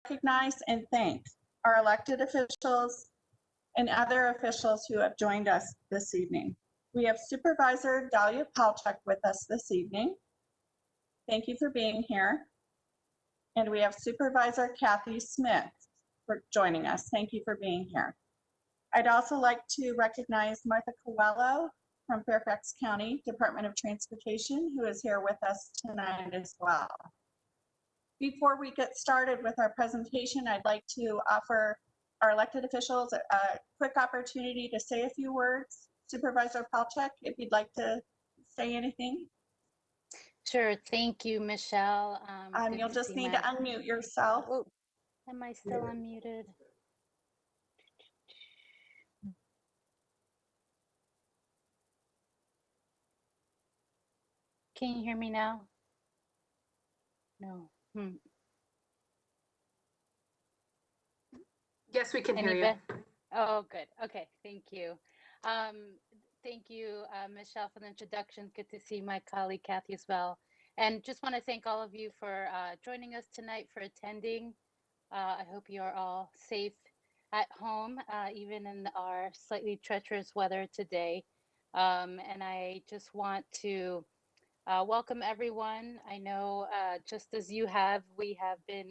recognize and thank our elected officials and other officials who have joined us this evening. We have Supervisor Dahlia Palchuk with us this evening. Thank you for being here. And we have Supervisor Kathy Smith for joining us. Thank you for being here. I'd also like to recognize Martha Coelho from Fairfax County Department of Transportation, who is here with us tonight as well. Before we get started with our presentation, I'd like to offer our elected officials a quick opportunity to say a few words. Supervisor Palchuk, if you'd like to say anything. Sure. Thank you, Michelle. You'll just need to unmute yourself. Oh, am I still unmuted? Can you hear me now? No. Yes, we can hear you. Oh, good. Okay, thank you. Thank you, Michelle, for the introduction. Good to see my colleague Kathy as well. And just want to thank all of you for joining us tonight, for attending. I hope you are all safe at home, even in our slightly treacherous weather today. And I just want to welcome everyone. I know just as you have, we have been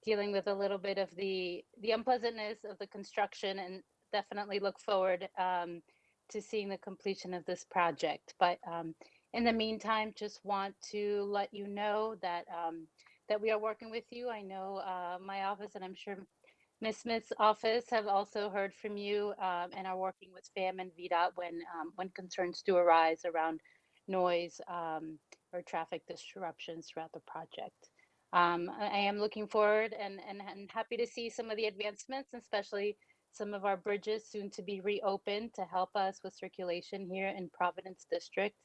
dealing with a little bit of the unpleasantness of the construction, and definitely look forward to seeing the completion of this project. But in the meantime, just want to let you know that that we are working with you. I know my office, and I'm sure Ms. Smith's office, have also heard from you and are working with FAM and VDOT when concerns do arise around noise or traffic disruptions throughout the project. I am looking forward and happy to see some of the advancements, especially some of our bridges soon to be reopened to help us with circulation here in Providence District.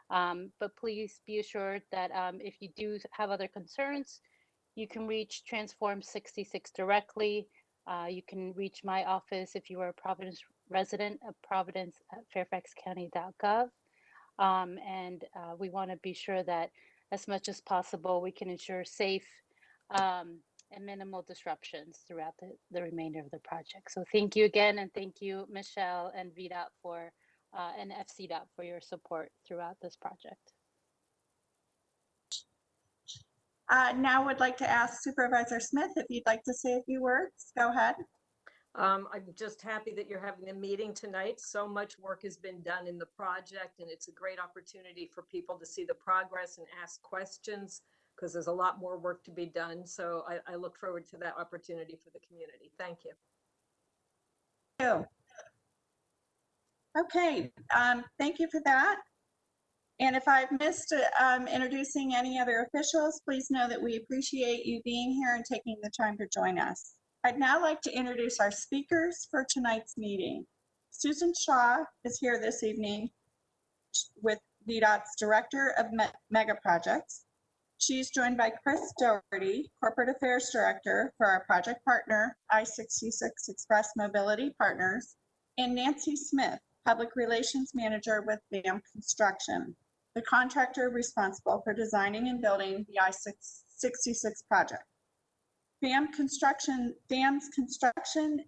But please be assured that if you do have other concerns, you can reach Transform 66 directly. You can reach my office if you are a Providence resident of Providence at fairfaxcounty.gov. And we want to be sure that as much as possible, we can ensure safe and minimal disruptions throughout the remainder of the project. So thank you again, and thank you, Michelle and VDOT for and FCDOT for your support throughout this project. Now would like to ask Supervisor Smith if you'd like to say a few words. Go ahead. I'm just happy that you're having a meeting tonight. So much work has been done in the project, and it's a great opportunity for people to see the progress and ask questions, because there's a lot more work to be done. So I look forward to that opportunity for the community. Thank you. Thank you. Okay, thank you for that. And if I've missed introducing any other officials, please know that we appreciate you being here and taking the time to join us. I'd now like to introduce our speakers for tonight's meeting. Susan Shaw is here this evening with VDOT's Director of Mega Projects. She's joined by Chris Doherty, Corporate Affairs Director for our project partner, I-66 Express Mobility Partners, and Nancy Smith, Public Relations Manager with FAM Construction, the contractor responsible for designing and building the I-66 project. FAM's construction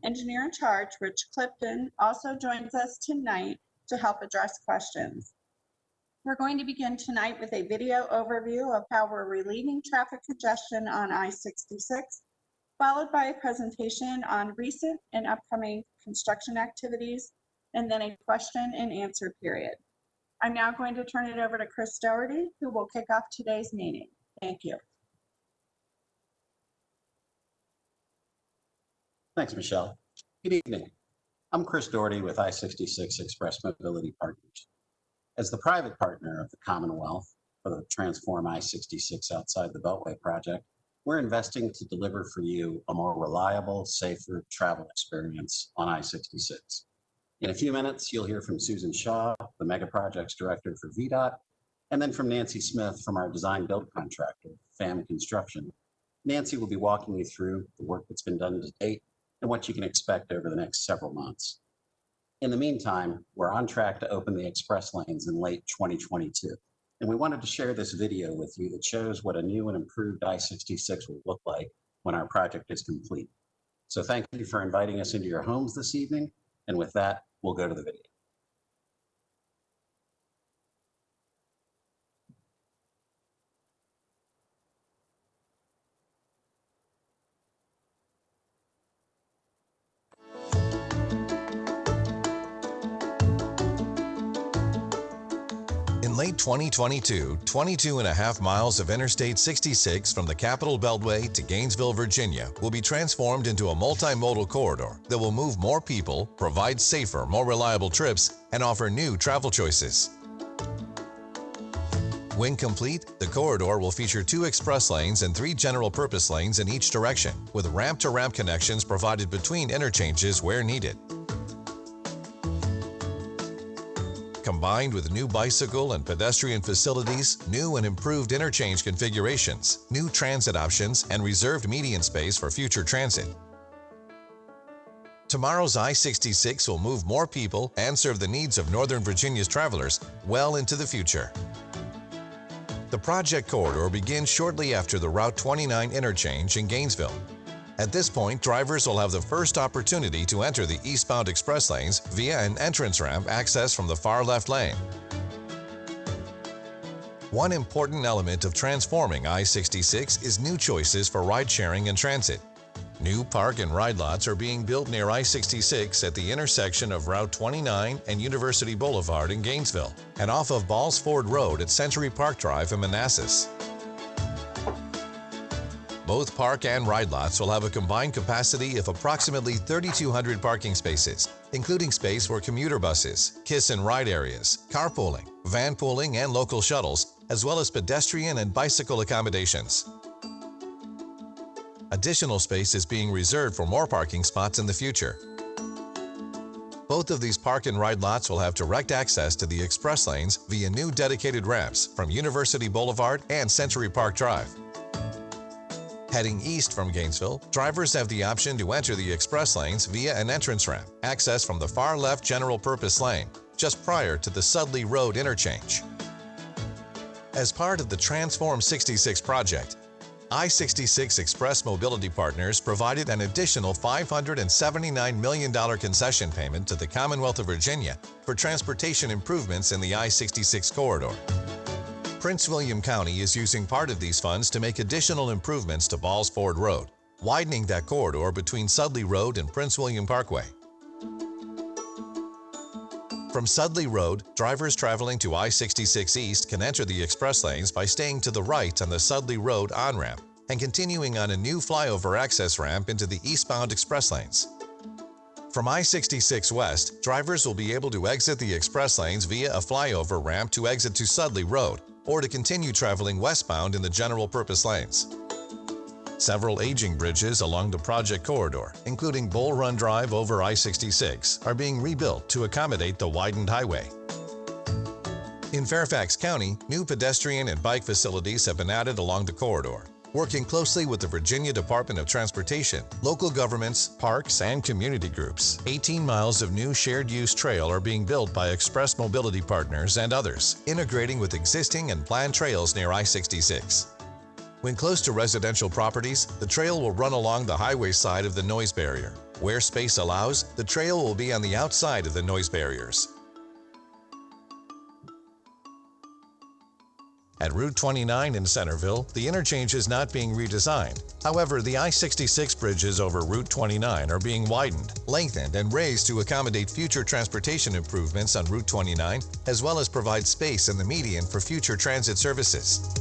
engineer in charge, Rich Clifton, also joins us tonight to help address questions. We're going to begin tonight with a video overview of how we're relieving traffic congestion on I-66, followed by a presentation on recent and upcoming construction activities, and then a question and answer period. I'm now going to turn it over to Chris Doherty, who will kick off today's meeting. Thank you. Thanks, Michelle. Good evening. I'm Chris Doherty with I-66 Express Mobility Partners. As the private partner of the Commonwealth for the Transform I-66 Outside the Beltway project, we're investing to deliver for you a more reliable, safer travel experience on I-66. In a few minutes, you'll hear from Susan Shaw, the Mega Projects Director for VDOT, and then from Nancy Smith from our design build contractor, FAM Construction. Nancy will be walking you through the work that's been done to date and what you can expect over the next several months. In the meantime, we're on track to open the express lanes in late 2022, and we wanted to share this video with you that shows what a new and improved I-66 will look like when our project is complete. So thank you for inviting us into your homes this evening. And with that, we'll go to the video. In late 2022, 22.5 miles of Interstate 66 from the Capitol Beltway to Gainesville, Virginia will be transformed into a multimodal corridor that will move more people, provide safer, more reliable trips, and offer new travel choices. When complete, the corridor will feature 2 express lanes and 3 general purpose lanes in each direction, with ramp-to-ramp connections provided between interchanges where needed. Combined with new bicycle and pedestrian facilities, new and improved interchange configurations, new transit options, and reserved median space for future transit. Tomorrow's I-66 will move more people and serve the needs of Northern Virginia's travelers well into the future. The project corridor begins shortly after the Route 29 interchange in Gainesville. At this point, drivers will have the first opportunity to enter the eastbound express lanes via an entrance ramp accessed from the far left lane. One important element of transforming I-66 is new choices for ride-sharing and transit. New park and ride lots are being built near I-66 at the intersection of Route 29 and University Boulevard in Gainesville, and off of Balls Ford Road at Century Park Drive in Manassas. Both park and ride lots will have a combined capacity of approximately 3,200 parking spaces, including space for commuter buses, kiss and ride areas, carpooling, van pooling, and local shuttles, as well as pedestrian and bicycle accommodations. Additional space is being reserved for more parking spots in the future. Both of these park and ride lots will have direct access to the express lanes via new dedicated ramps from University Boulevard and Century Park Drive. Heading east from Gainesville, drivers have the option to enter the express lanes via an entrance ramp, accessed from the far left general purpose lane, just prior to the Sudley Road interchange. As part of the Transform 66 project, I-66 Express Mobility Partners provided an additional $579 million concession payment to the Commonwealth of Virginia for transportation improvements in the I-66 corridor. Prince William County is using part of these funds to make additional improvements to Balls Ford Road, widening that corridor between Sudley Road and Prince William Parkway. From Sudley Road, drivers traveling to I-66 East can enter the express lanes by staying to the right on the Sudley Road on-ramp and continuing on a new flyover access ramp into the eastbound express lanes. From I-66 West, drivers will be able to exit the express lanes via a flyover ramp to exit to Sudley Road, or to continue traveling westbound in the general purpose lanes. Several aging bridges along the project corridor, including Bull Run Drive over I-66, are being rebuilt to accommodate the widened highway. In Fairfax County, new pedestrian and bike facilities have been added along the corridor. Working closely with the Virginia Department of Transportation, local governments, parks, and community groups, 18 miles of new shared-use trail are being built by Express Mobility Partners and others, integrating with existing and planned trails near I-66. When close to residential properties, the trail will run along the highway side of the noise barrier. Where space allows, the trail will be on the outside of the noise barriers. At Route 29 in Centerville, the interchange is not being redesigned. However, the I-66 bridges over Route 29 are being widened, lengthened, and raised to accommodate future transportation improvements on Route 29, as well as provide space in the median for future transit services.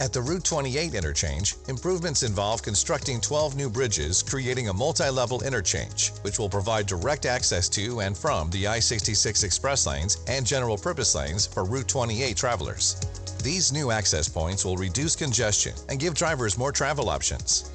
At the Route 28 interchange, improvements involve constructing 12 new bridges, creating a multi-level interchange, which will provide direct access to and from the I-66 express lanes and general purpose lanes for Route 28 travelers. These new access points will reduce congestion and give drivers more travel options.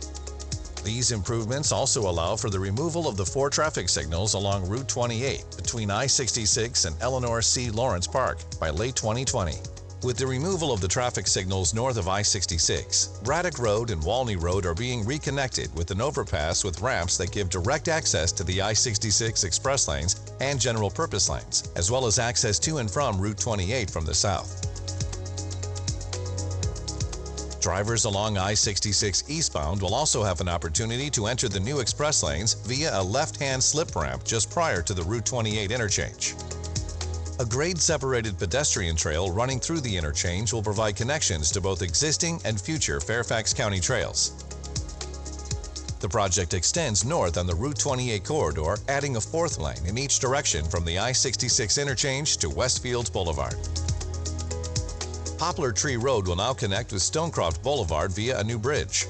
These improvements also allow for the removal of the 4 traffic signals along Route 28 between I-66 and Eleanor C. Lawrence Park by late 2020. With the removal of the traffic signals north of I-66, Braddock Road and Walney Road are being reconnected with an overpass with ramps that give direct access to the I-66 express lanes and general purpose lanes, as well as access to and from Route 28 from the south. Drivers along I-66 eastbound will also have an opportunity to enter the new express lanes via a left-hand slip ramp just prior to the Route 28 interchange. A grade-separated pedestrian trail running through the interchange will provide connections to both existing and future Fairfax County trails. The project extends north on the Route 28 corridor, adding a fourth lane in each direction from the I-66 interchange to Westfields Boulevard. Poplar Tree Road will now connect with Stonecroft Boulevard via a new bridge.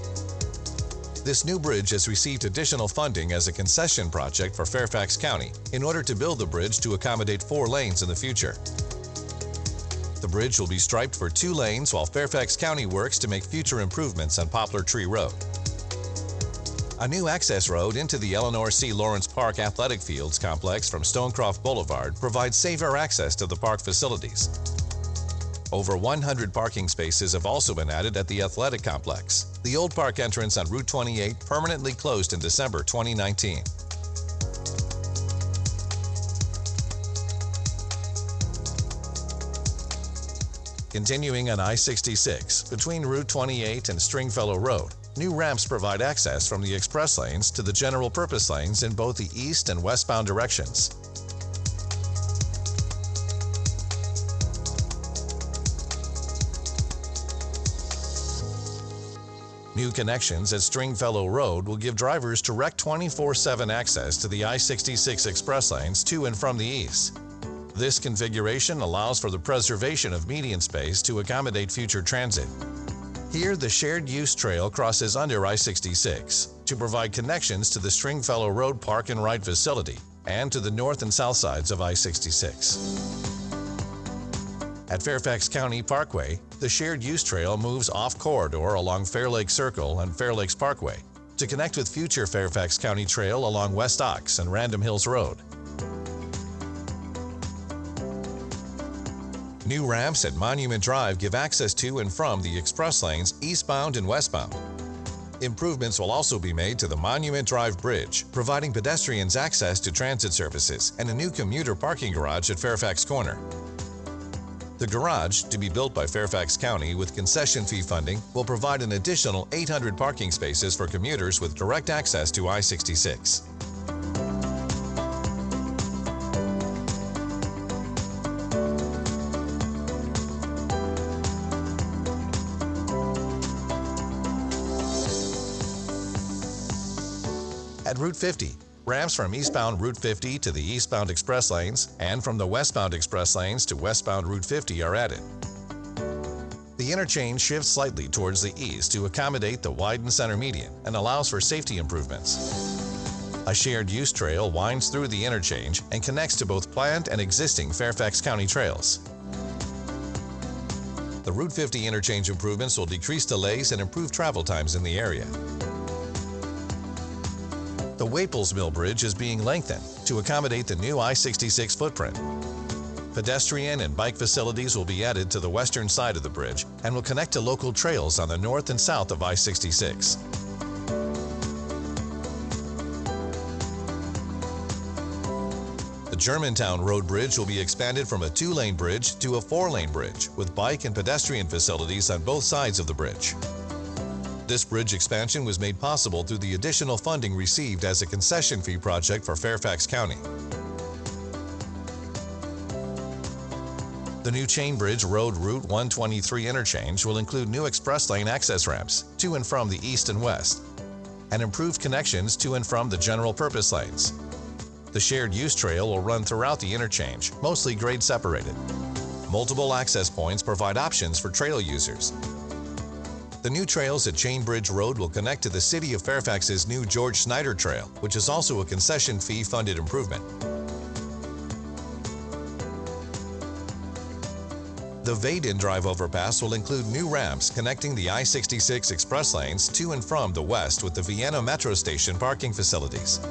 This new bridge has received additional funding as a concession project for Fairfax County in order to build the bridge to accommodate 4 lanes in the future. The bridge will be striped for 2 lanes while Fairfax County works to make future improvements on Poplar Tree Road. A new access road into the Eleanor C. Lawrence Park Athletic Fields complex from Stonecroft Boulevard provides safer access to the park facilities. Over 100 parking spaces have also been added at the athletic complex. The old park entrance on Route 28 permanently closed in December 2019. Continuing on I-66, between Route 28 and Stringfellow Road, new ramps provide access from the express lanes to the general purpose lanes in both the east and westbound directions. New connections at Stringfellow Road will give drivers direct 24/7 access to the I-66 express lanes to and from the east. This configuration allows for the preservation of median space to accommodate future transit. Here, the shared use trail crosses under I-66 to provide connections to the Stringfellow Road Park and Ride facility and to the north and south sides of I-66. At Fairfax County Parkway, the shared use trail moves off corridor along Fair Lake Circle and Fair Lakes Parkway to connect with future Fairfax County Trail along West Ox and Random Hills Road. New ramps at Monument Drive give access to and from the express lanes eastbound and westbound. Improvements will also be made to the Monument Drive Bridge, providing pedestrians access to transit services and a new commuter parking garage at Fairfax Corner. The garage, to be built by Fairfax County with concession fee funding, will provide an additional 800 parking spaces for commuters with direct access to I-66. At Route 50, ramps from eastbound Route 50 to the eastbound express lanes and from the westbound express lanes to westbound Route 50 are added. The interchange shifts slightly towards the east to accommodate the widened center median and allows for safety improvements. A shared use trail winds through the interchange and connects to both planned and existing Fairfax County trails. The Route 50 interchange improvements will decrease delays and improve travel times in the area. The Waples Mill Bridge is being lengthened to accommodate the new I-66 footprint. Pedestrian and bike facilities will be added to the western side of the bridge and will connect to local trails on the north and south of I-66. The Jermantown Road Bridge will be expanded from a 2-lane bridge to a 4-lane bridge with bike and pedestrian facilities on both sides of the bridge. This bridge expansion was made possible through the additional funding received as a concession fee project for Fairfax County. The new Chain Bridge Road Route 123 interchange will include new express lane access ramps to and from the east and west, and improved connections to and from the general purpose lanes. The shared use trail will run throughout the interchange, mostly grade separated. Multiple access points provide options for trail users. The new trails at Chain Bridge Road will connect to the City of Fairfax's new George Snyder Trail, which is also a concession fee-funded improvement. The Vaden Drive overpass will include new ramps connecting the I-66 express lanes to and from the west with the Vienna Metro Station parking facilities.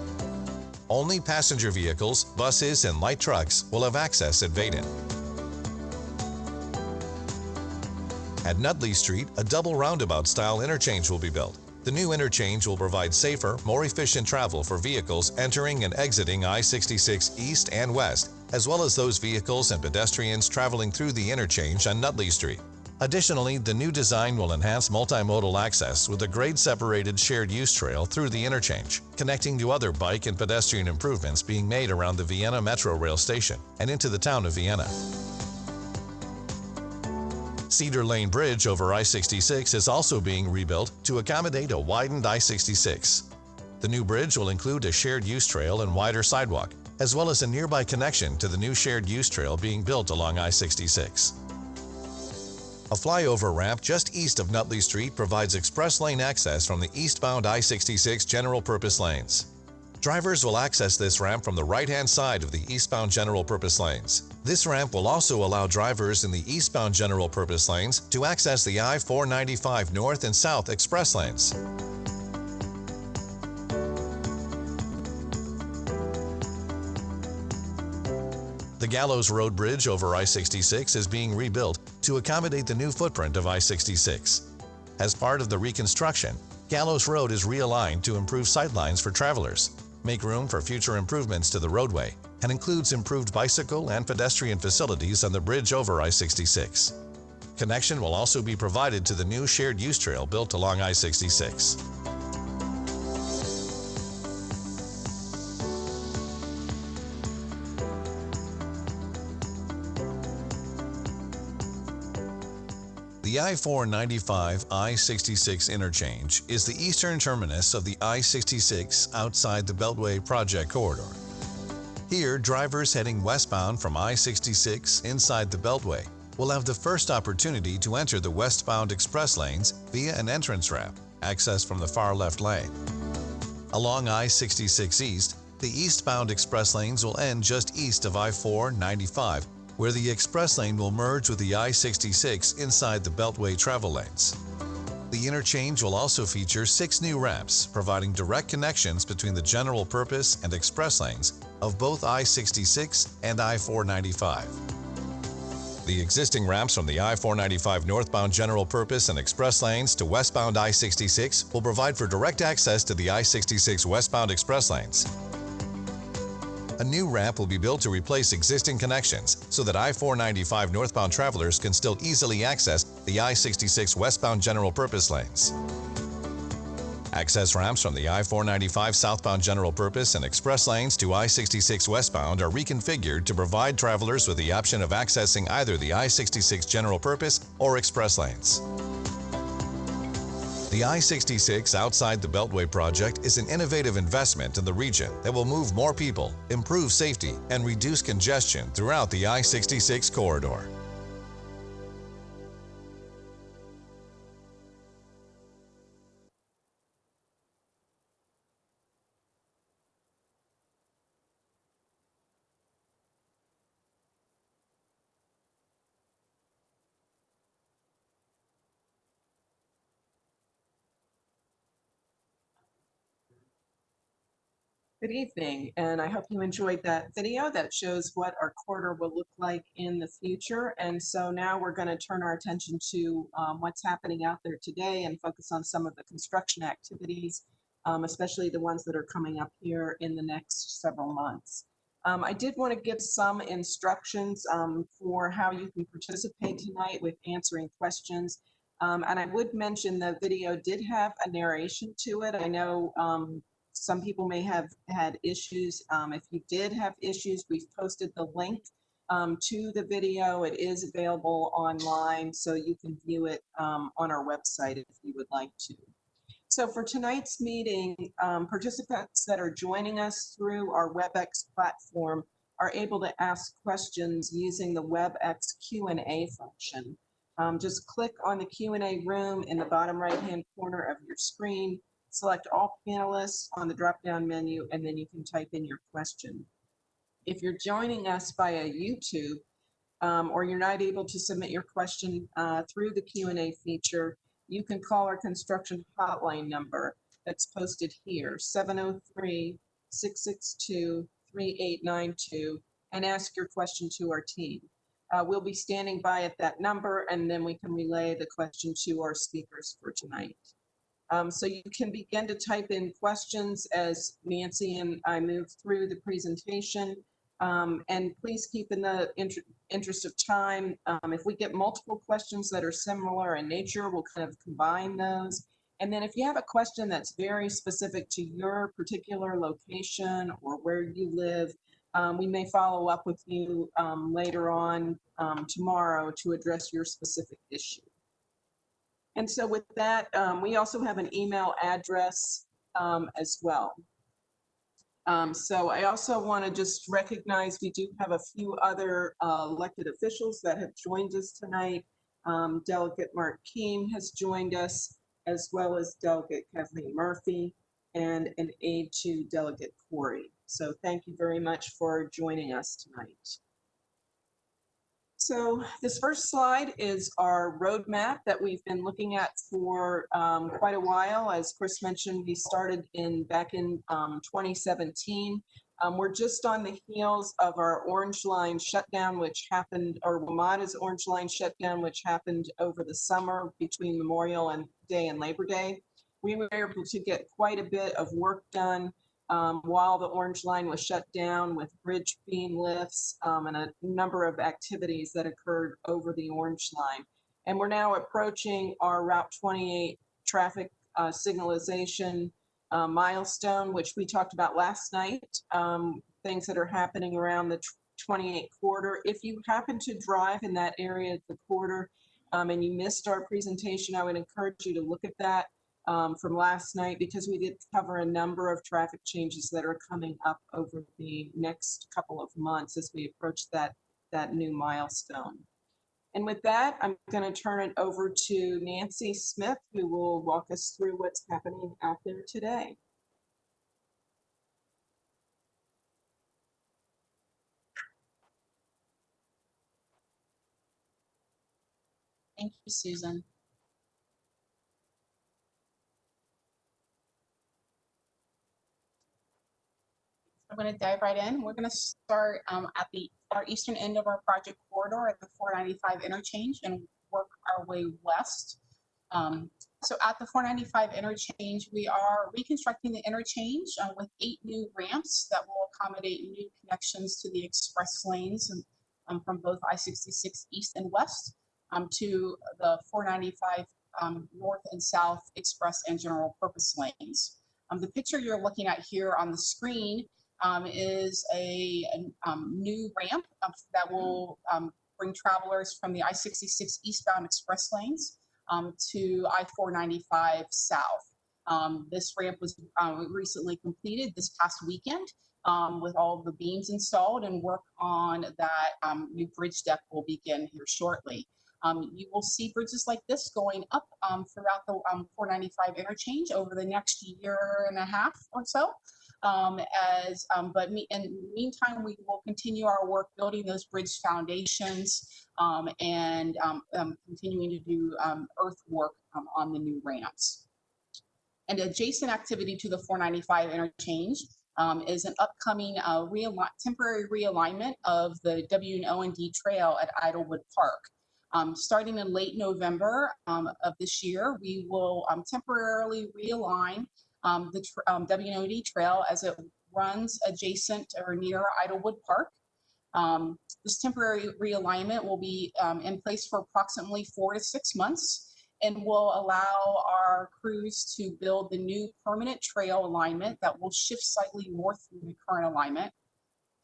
Only passenger vehicles, buses, and light trucks will have access at Vaden. At Nutley Street, a double roundabout-style interchange will be built. The new interchange will provide safer, more efficient travel for vehicles entering and exiting I-66 east and west, as well as those vehicles and pedestrians traveling through the interchange on Nutley Street. Additionally, the new design will enhance multimodal access with a grade-separated shared use trail through the interchange, connecting to other bike and pedestrian improvements being made around the Vienna Metro Rail Station and into the town of Vienna. Cedar Lane Bridge over I-66 is also being rebuilt to accommodate a widened I-66. The new bridge will include a shared use trail and wider sidewalk, as well as a nearby connection to the new shared use trail being built along I-66. A flyover ramp just east of Nutley Street provides express lane access from the eastbound I-66 general purpose lanes. Drivers will access this ramp from the right-hand side of the eastbound general purpose lanes. This ramp will also allow drivers in the eastbound general purpose lanes to access the I-495 north and south express lanes. The Gallows Road Bridge over I-66 is being rebuilt to accommodate the new footprint of I-66. As part of the reconstruction, Gallows Road is realigned to improve sightlines for travelers, make room for future improvements to the roadway, and includes improved bicycle and pedestrian facilities on the bridge over I-66. Connection will also be provided to the new shared use trail built along I-66. The I-495 I-66 interchange is the eastern terminus of the I-66 outside the Beltway project corridor. Here, drivers heading westbound from I-66 inside the Beltway will have the first opportunity to enter the westbound express lanes via an entrance ramp, accessed from the far left lane. Along I-66 East, the eastbound express lanes will end just east of I-495, where the express lane will merge with the I-66 inside the Beltway travel lanes. The interchange will also feature 6 new ramps, providing direct connections between the general purpose and express lanes of both I-66 and I-495. The existing ramps from the I-495 northbound general purpose and express lanes to westbound I-66 will provide for direct access to the I-66 westbound express lanes. A new ramp will be built to replace existing connections so that I-495 northbound travelers can still easily access the I-66 westbound general purpose lanes. Access ramps from the I-495 southbound general purpose and express lanes to I-66 westbound are reconfigured to provide travelers with the option of accessing either the I-66 general purpose or express lanes. The I-66 outside the Beltway project is an innovative investment in the region that will move more people, improve safety, and reduce congestion throughout the I-66 corridor. Good evening, and I hope you enjoyed that video that shows what our corridor will look like in the future. And so now we're going to turn our attention to what's happening out there today and focus on some of the construction activities, especially the ones that are coming up here in the next several months. I did want to give some instructions for how you can participate tonight with answering questions. And I would mention the video did have a narration to it. I know some people may have had issues. If you did have issues, we've posted the link to the video. It is available online, so you can view it on our website if you would like to. So for tonight's meeting, participants that are joining us through our WebEx platform are able to ask questions using the WebEx Q&A function. Just click on the Q&A room in the bottom right-hand corner of your screen. Select all panelists on the drop-down menu, and then you can type in your question. If you're joining us via YouTube, or you're not able to submit your question through the Q&A feature, you can call our construction hotline number that's posted here, 703-662-3892, and ask your question to our team. We'll be standing by at that number, and then we can relay the question to our speakers for tonight. So you can begin to type in questions as Nancy and I move through the presentation. And please keep in the interest of time, if we get multiple questions that are similar in nature, we'll kind of combine those. And then if you have a question that's very specific to your particular location or where you live, we may follow up with you later on tomorrow to address your specific issue. And so with that, we also have an email address as well. So I also want to just recognize we do have a few other elected officials that have joined us tonight. Delegate Mark Keem has joined us, as well as Delegate Kathleen Murphy and an aide to Delegate Corey. So thank you very much for joining us tonight. So this first slide is our roadmap that we've been looking at for quite a while. As Chris mentioned, we started back in 2017. We're just on the heels of our Orange Line shutdown, which happened, or WMATA's Orange Line shutdown, which happened over the summer between Memorial Day and Labor Day. We were able to get quite a bit of work done while the Orange Line was shut down, with bridge beam lifts and a number of activities that occurred over the Orange Line. And we're now approaching our Route 28 traffic signalization milestone, which we talked about last night, things that are happening around the 28 corridor. If you happen to drive in that area of the corridor and you missed our presentation, I would encourage you to look at that from last night, because we did cover a number of traffic changes that are coming up over the next couple of months as we approach that new milestone. And with that, I'm going to turn it over to Nancy Smith, who will walk us through what's happening out there today. Thank you, Susan. I'm going to dive right in. We're going to start at our eastern end of our project corridor at the 495 interchange and work our way west. So at the 495 interchange, we are reconstructing the interchange with 8 new ramps that will accommodate new connections to the express lanes from both I-66 east and west to the 495 north and south express and general purpose lanes. The picture you're looking at here on the screen is a new ramp that will bring travelers from the I-66 eastbound express lanes to I-495 south. This ramp was recently completed this past weekend with all the beams installed, and work on that new bridge deck will begin here shortly. You will see bridges like this going up throughout the 495 interchange over the next year and a half or so. But in the meantime, we will continue our work building those bridge foundations and continuing to do earthwork on the new ramps. And adjacent activity to the 495 interchange is an upcoming temporary realignment of the W&O&D trail at Idlewood Park. Starting in late November of this year, we will temporarily realign the W&O&D trail as it runs adjacent or near Idlewood Park. This temporary realignment will be in place for approximately 4 to 6 months and will allow our crews to build the new permanent trail alignment that will shift slightly north from the current alignment,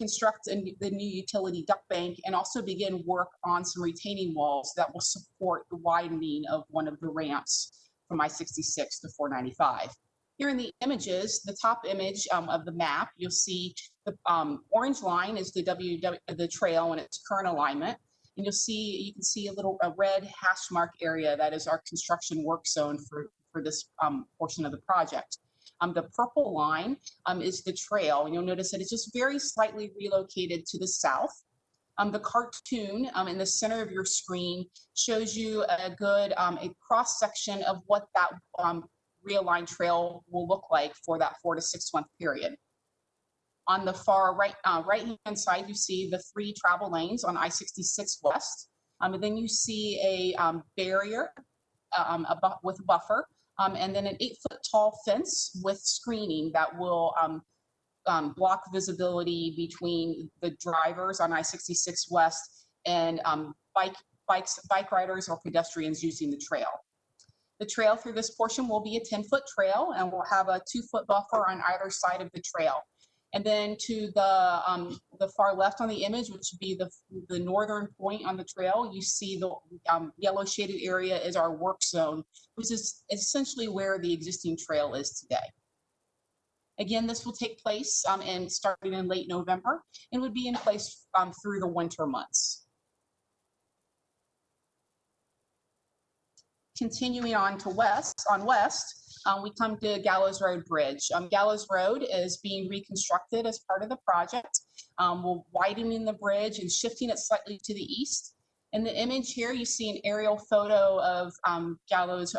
construct the new utility duct bank, and also begin work on some retaining walls that will support the widening of one of the ramps from I-66 to 495. Here in the images, the top image of the map, you'll see the orange line is the trail in its current alignment. And you can see a red hash mark area that is our construction work zone for this portion of the project. The purple line is the trail, and you'll notice that it's just very slightly relocated to the south. The cartoon in the center of your screen shows you a cross section of what that realigned trail will look like for that 4 to 6 month period. On the far right-hand side, you see the 3 travel lanes on I-66 West. And then you see a barrier with a buffer, and then an 8-foot tall fence with screening that will block visibility between the drivers on I-66 West and bike riders or pedestrians using the trail. The trail through this portion will be a 10-foot trail, and we'll have a 2-foot buffer on either side of the trail. And then to the far left on the image, which would be the northern point on the trail, you see the yellow shaded area is our work zone, which is essentially where the existing trail is today. Again, this will take place and starting in late November and would be in place through the winter months. Continuing on to west, we come to Gallows Road Bridge. Gallows Road is being reconstructed as part of the project. We're widening the bridge and shifting it slightly to the east. In the image here, you see an aerial photo of Gallows,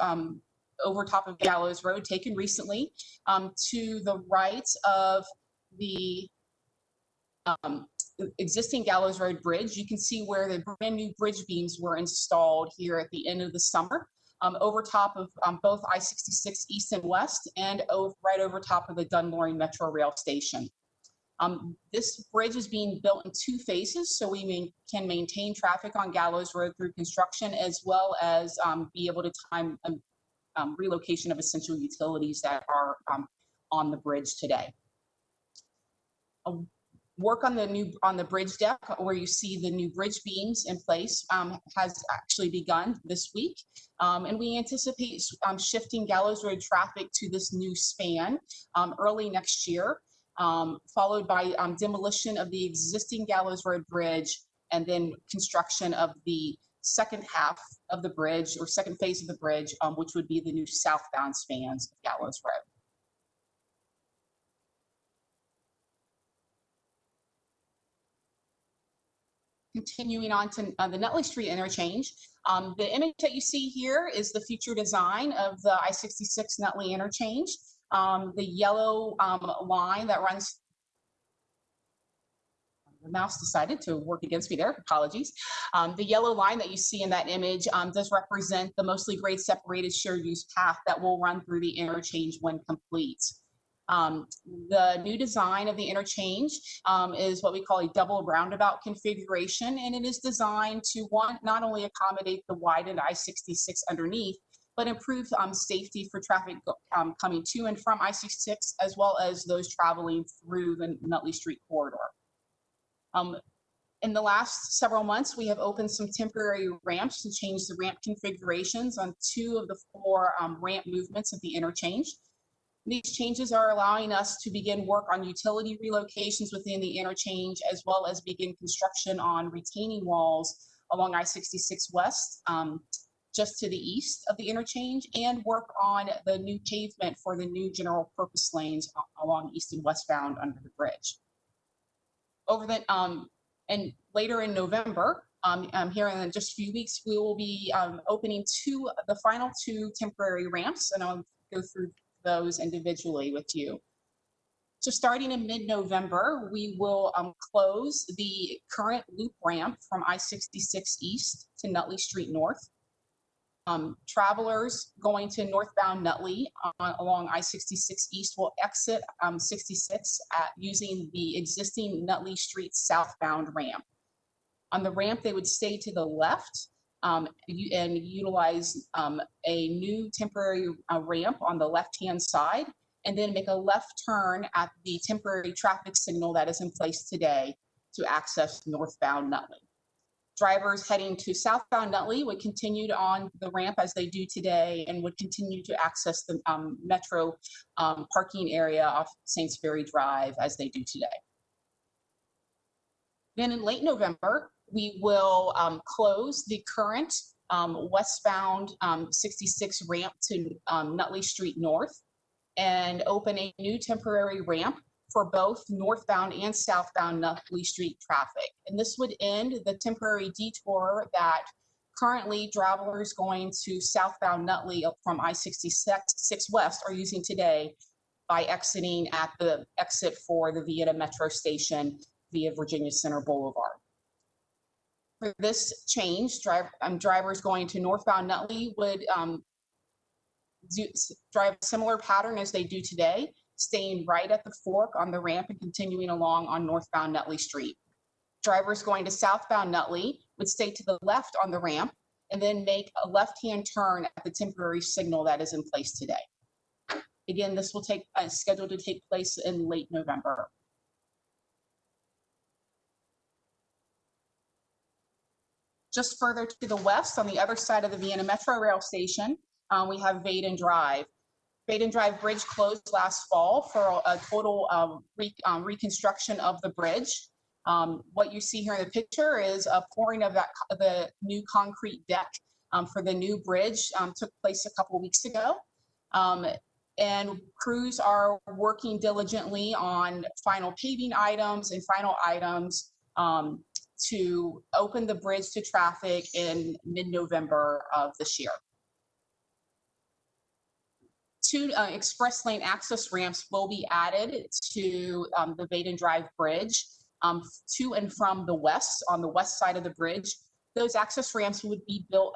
over top of Gallows Road taken recently. To the right of the existing Gallows Road Bridge, you can see where the brand new bridge beams were installed here at the end of the summer. Over top of both I-66 East and West, and right over top of the Dunmore Metro Rail Station. This bridge is being built in 2 phases, so we can maintain traffic on Gallows Road through construction, as well as be able to time relocation of essential utilities that are on the bridge today. Work on the bridge deck, where you see the new bridge beams in place, has actually begun this week, and we anticipate shifting Gallows Road traffic to this new span early next year, followed by demolition of the existing Gallows Road Bridge, and then construction of the second half of the bridge, or second phase of the bridge, which would be the new southbound spans of Gallows Road. Continuing on to the Nutley Street interchange, the image that you see here is the future design of the I-66 Nutley interchange. The yellow line that runs, the mouse decided to work against me there, apologies. The yellow line that you see in that image does represent the mostly grade separated shared use path that will run through the interchange when complete. The new design of the interchange is what we call a double roundabout configuration, and it is designed to not only accommodate the widened I-66 underneath, but improve safety for traffic coming to and from I-66, as well as those traveling through the Nutley Street corridor. In the last several months, we have opened some temporary ramps to change the ramp configurations on 2 of the 4 ramp movements of the interchange. These changes are allowing us to begin work on utility relocations within the interchange, as well as begin construction on retaining walls along I-66 West, just to the east of the interchange, and work on the new pavement for the new general purpose lanes along east and westbound under the bridge. And later in November, here in just a few weeks, we will be opening the final 2 temporary ramps, and I'll go through those individually with you. So starting in mid-November, we will close the current loop ramp from I-66 East to Nutley Street North. Travelers going to northbound Nutley along I-66 East will exit 66 using the existing Nutley Street southbound ramp. On the ramp, they would stay to the left and utilize a new temporary ramp on the left-hand side, and then make a left turn at the temporary traffic signal that is in place today to access northbound Nutley. Drivers heading to southbound Nutley would continue on the ramp as they do today, and would continue to access the metro parking area off Saints Ferry Drive as they do today. Then in late November, we will close the current westbound 66 ramp to Nutley Street North, and open a new temporary ramp for both northbound and southbound Nutley Street traffic. And this would end the temporary detour that currently travelers going to southbound Nutley from I-66 West are using today by exiting at the exit for the Vienna Metro Station via Virginia Center Boulevard. For this change, drivers going to northbound Nutley would drive a similar pattern as they do today, staying right at the fork on the ramp and continuing along on northbound Nutley Street. Drivers going to southbound Nutley would stay to the left on the ramp and then make a left-hand turn at the temporary signal that is in place today. Again, this will scheduled to take place in late November. Just further to the west, on the other side of the Vienna Metro Rail Station, we have Vaden Drive. Vaden Drive Bridge closed last fall for a total reconstruction of the bridge. What you see here in the picture is a pouring of the new concrete deck for the new bridge took place a couple weeks ago. And crews are working diligently on final paving items and final items to open the bridge to traffic in mid-November of this year. 2 express lane access ramps will be added to the Vaden Drive Bridge to and from the west, on the west side of the bridge. Those access ramps would be built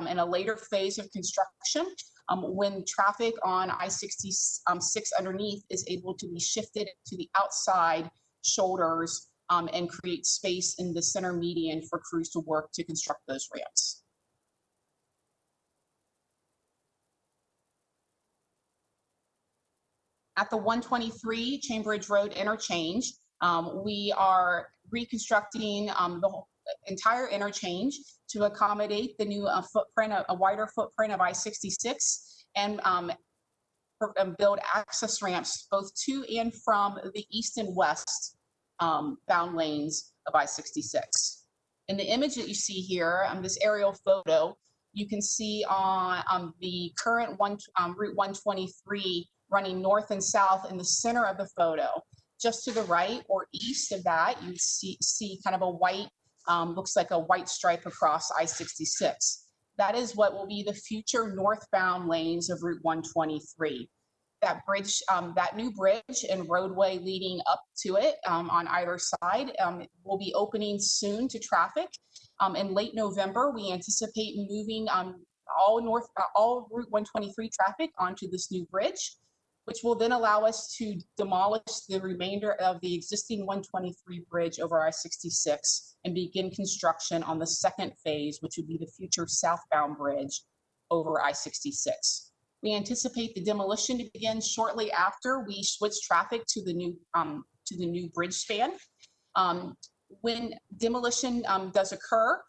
in a later phase of construction when traffic on I-66 underneath is able to be shifted to the outside shoulders and create space in the center median for crews to work to construct those ramps. At the 123 Cambridge Road interchange, we are reconstructing the whole entire interchange to accommodate the new footprint, a wider footprint of I-66 and build access ramps both to and from the east and west bound lanes of I-66. In the image that you see here, this aerial photo, you can see on the current Route 123 running north and south in the center of the photo. Just to the right or east of that, you see kind of a white, looks like a white stripe across I-66. That is what will be the future northbound lanes of Route 123. That bridge, that new bridge and roadway leading up to it on either side will be opening soon to traffic. In late November, we anticipate moving all Route 123 traffic onto this new bridge, which will then allow us to demolish the remainder of the existing 123 bridge over I-66 and begin construction on the second phase, which would be the future southbound bridge over I-66. We anticipate the demolition to begin shortly after we switch traffic to the new bridge span. When demolition does occur,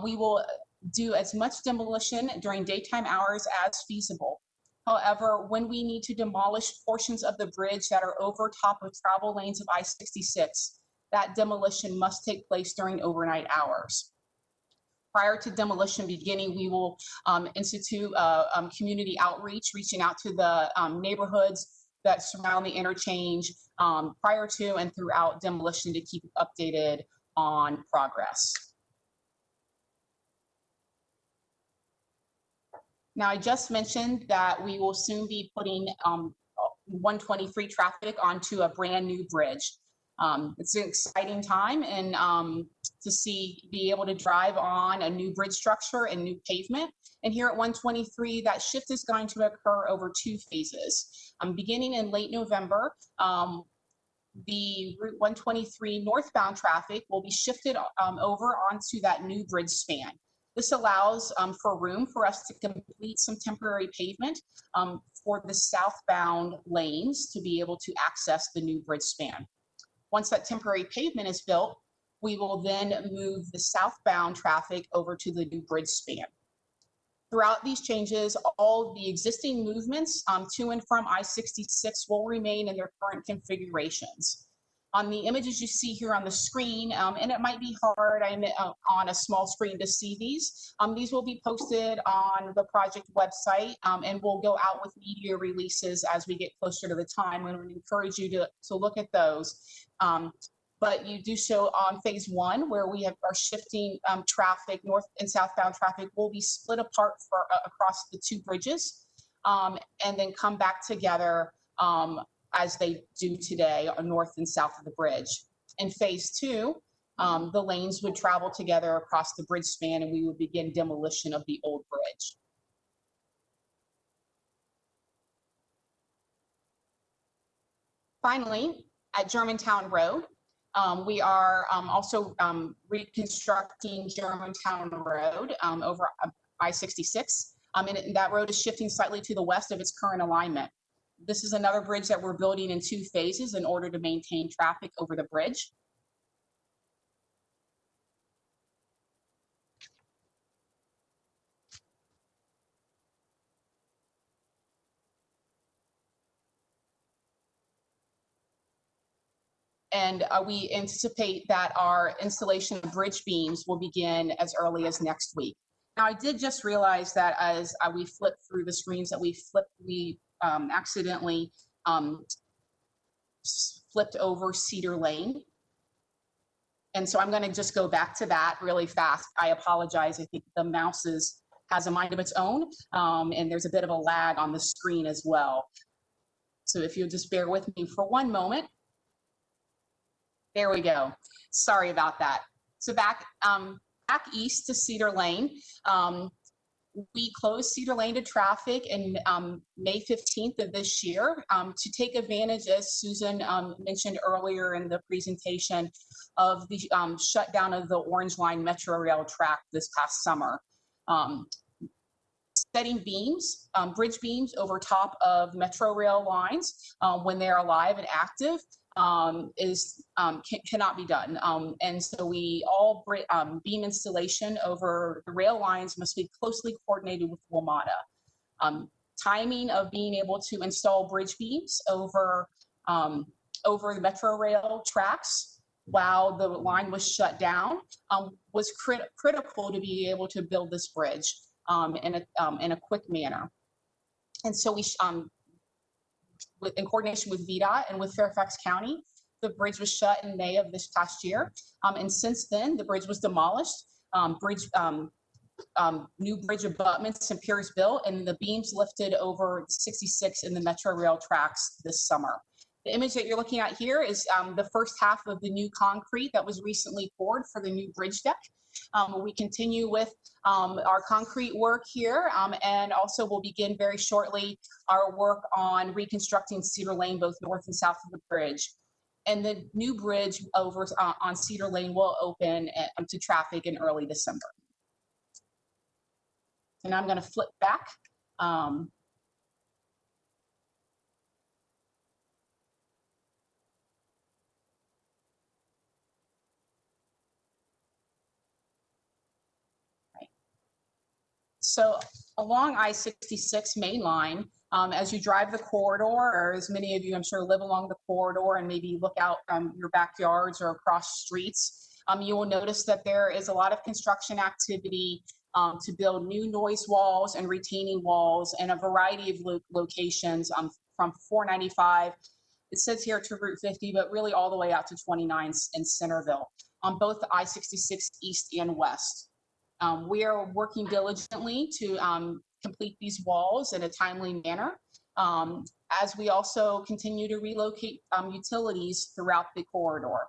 we will do as much demolition during daytime hours as feasible. However, when we need to demolish portions of the bridge that are over top of travel lanes of I-66, that demolition must take place during overnight hours. Prior to demolition beginning, we will institute community outreach, reaching out to the neighborhoods that surround the interchange prior to and throughout demolition to keep updated on progress. Now, I just mentioned that we will soon be putting 123 traffic onto a brand new bridge. It's an exciting time and be able to drive on a new bridge structure and new pavement. And here at 123, that shift is going to occur over 2 phases. Beginning in late November, the Route 123 northbound traffic will be shifted over onto that new bridge span. This allows for room for us to complete some temporary pavement for the southbound lanes to be able to access the new bridge span. Once that temporary pavement is built, we will then move the southbound traffic over to the new bridge span. Throughout these changes, all the existing movements to and from I-66 will remain in their current configurations. On the images you see here on the screen, and it might be hard on a small screen to see these will be posted on the project website and will go out with media releases as we get closer to the time, and we encourage you to look at those. But you do so on phase 1, where we are shifting traffic, north and southbound traffic will be split apart across the 2 bridges and then come back together as they do today on north and south of the bridge. In phase 2, the lanes would travel together across the bridge span and we would begin demolition of the old bridge. Finally, at Jermantown Road, We are also reconstructing Germantown Road over I-66. And that road is shifting slightly to the west of its current alignment. This is another bridge that we're building in 2 phases in order to maintain traffic over the bridge. And we anticipate that our installation of bridge beams will begin as early as next week. Now, I did just realize that as we flipped through the screens that we accidentally flipped over Cedar Lane. And so I'm going to just go back to that really fast. I apologize. I think the mouse has a mind of its own, and there's a bit of a lag on the screen as well. So if you'll just bear with me for one moment. There we go. Sorry about that. So back east to Cedar Lane. We closed Cedar Lane to traffic in May 15th of this year to take advantage, as Susan mentioned earlier in the presentation, of the shutdown of the Orange Line Metro Rail track this past summer. Setting beams, bridge beams over top of Metro Rail lines when they're alive and active cannot be done. And so all beam installation over the rail lines must be closely coordinated with WMATA. Timing of being able to install bridge beams over the Metro Rail tracks while the line was shut down was critical to be able to build this bridge in a quick manner. And so we in coordination with VDOT and with Fairfax County, the bridge was shut in May of this past year. And since then, the bridge was demolished, new bridge abutments and piers built, and the beams lifted over 66 in the Metro Rail tracks this summer. The image that you're looking at here is the first half of the new concrete that was recently poured for the new bridge deck. We continue with our concrete work here, and also we'll begin very shortly our work on reconstructing Cedar Lane, both north and south of the bridge. And the new bridge over on Cedar Lane will open to traffic in early December. And I'm going to flip back. So along I-66 main line, as you drive the corridor, or as many of you I'm sure live along the corridor and maybe look out your backyards or across streets, you will notice that there is a lot of construction activity to build new noise walls and retaining walls in a variety of locations from 495, it says here, to Route 50, but really all the way out to 29 in Centerville on both the I-66 east and west. We are working diligently to complete these walls in a timely manner, as we also continue to relocate utilities throughout the corridor.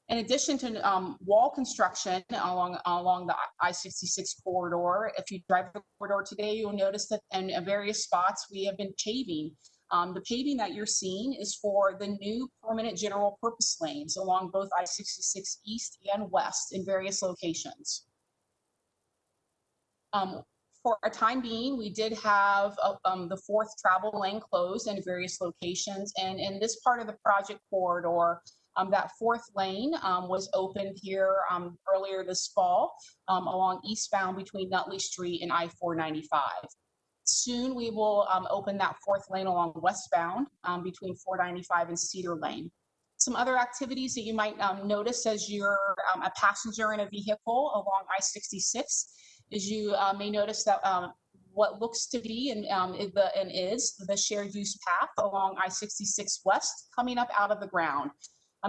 In addition to wall construction along the I-66 corridor, if you drive the corridor today, you'll notice that in various spots we have been paving. The paving that you're seeing is for the new permanent general purpose lanes along both I-66 east and west in various locations. For a time being, we did have the 4th travel lane closed in various locations. And in this part of the project corridor, that 4th lane was opened here earlier this fall along eastbound between Nutley Street and I-495. Soon we will open that 4th lane along westbound between 495 and Cedar Lane. Some other activities that you might notice as you're a passenger in a vehicle along I-66 is you may notice that what looks to be and is the shared use path along I-66 west coming up out of the ground.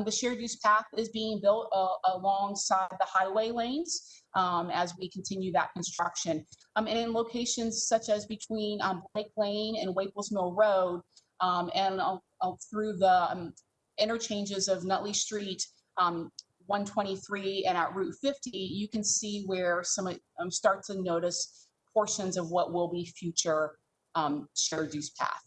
The shared use path is being built alongside the highway lanes as we continue that construction. And in locations such as between Blake Lane and Waples Mill Road and through the interchanges of Nutley Street, 123 and at Route 50, you can see where some start to notice portions of what will be future shared use path.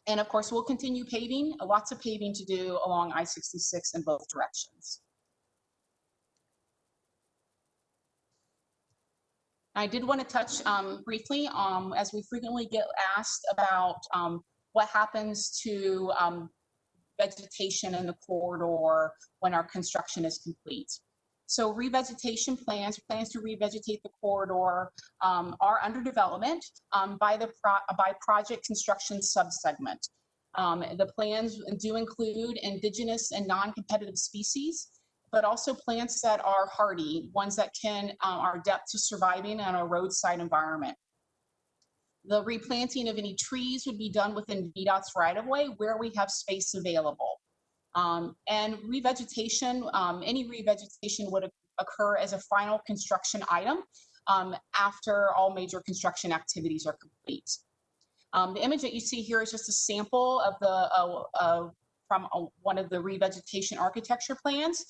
And of course, we'll continue paving, lots of paving to do along I-66 in both directions. I did want to touch briefly, as we frequently get asked about what happens to vegetation in the corridor when our construction is complete. So revegetation plans to revegetate the corridor are under development by project construction subsegment. The plans do include indigenous and non-competitive species, but also plants that are hardy, ones that are adept to surviving in a roadside environment. The replanting of any trees would be done within VDOT's right-of-way where we have space available. And revegetation, any revegetation would occur as a final construction item after all major construction activities are complete. The image that you see here is just a sample of from one of the revegetation architecture plans.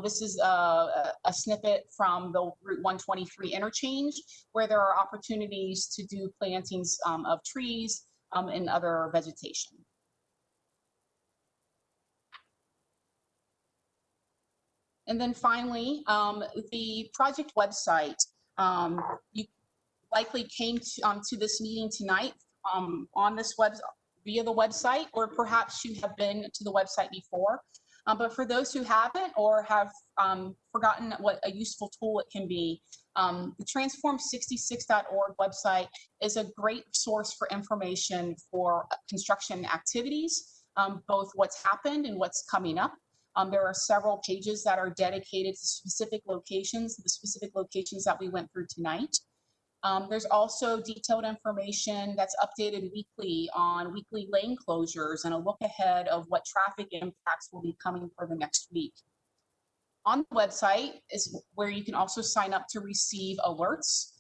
This is a snippet from the Route 123 interchange where there are opportunities to do plantings of trees and other vegetation. And then finally, the project website. You likely came to this meeting tonight on this via the website, or perhaps you have been to the website before. But for those who haven't or have forgotten what a useful tool it can be, the transform66.org website is a great source for information for construction activities, both what's happened and what's coming up. There are several pages that are dedicated to specific locations, the specific locations that we went through tonight. There's also detailed information that's updated weekly on weekly lane closures and a look ahead of what traffic impacts will be coming for the next week. On the website is where you can also sign up to receive alerts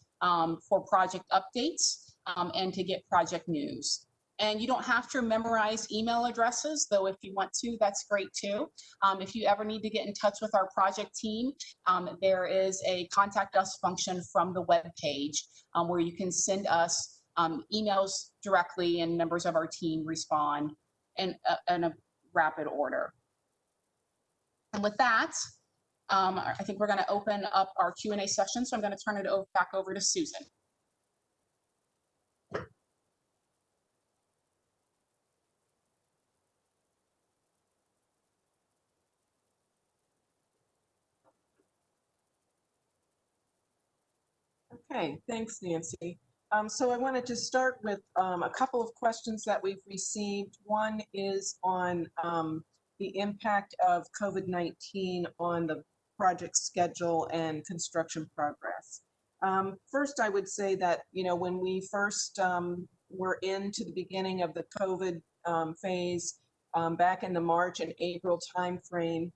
for project updates and to get project news. And you don't have to memorize email addresses, though if you want to, that's great too. If you ever need to get in touch with our project team, there is a contact us function from the web page where you can send us emails directly and members of our team respond in a rapid order. And with that, I think we're going to open up our Q&A session. So I'm going to turn it back over to Susan. Okay, thanks, Nancy. So I wanted to start with a couple of questions that we've received. One is on the impact of COVID-19 on the project schedule and construction progress. First, I would say that, when we first were into the beginning of the COVID phase back in the March and April timeframe,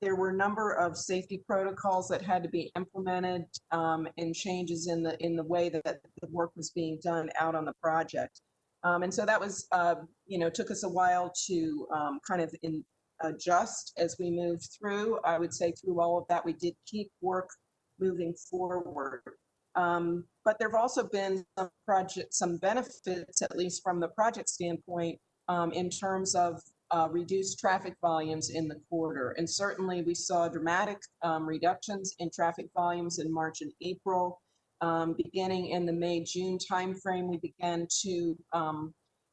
there were a number of safety protocols that had to be implemented and changes in the way that the work was being done out on the project. And so that was, took us a while to kind of adjust as we moved through. I would say through all of that, we did keep work moving forward. But there have also been some benefits, at least from the project standpoint, in terms of reduced traffic volumes in the corridor. And certainly we saw dramatic reductions in traffic volumes in March and April. Beginning in the May-June timeframe, we began to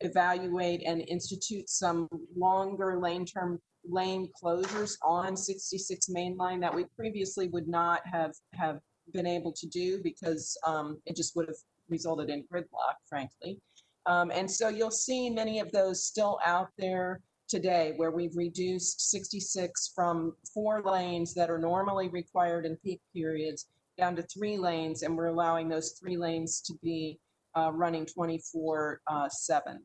evaluate and institute some longer lane closures on 66 main line that we previously would not have been able to do because it just would have resulted in gridlock, frankly. And so you'll see many of those still out there today, where we've reduced 66 from 4 lanes that are normally required in peak periods down to 3 lanes, and we're allowing those 3 lanes to be running 24/7.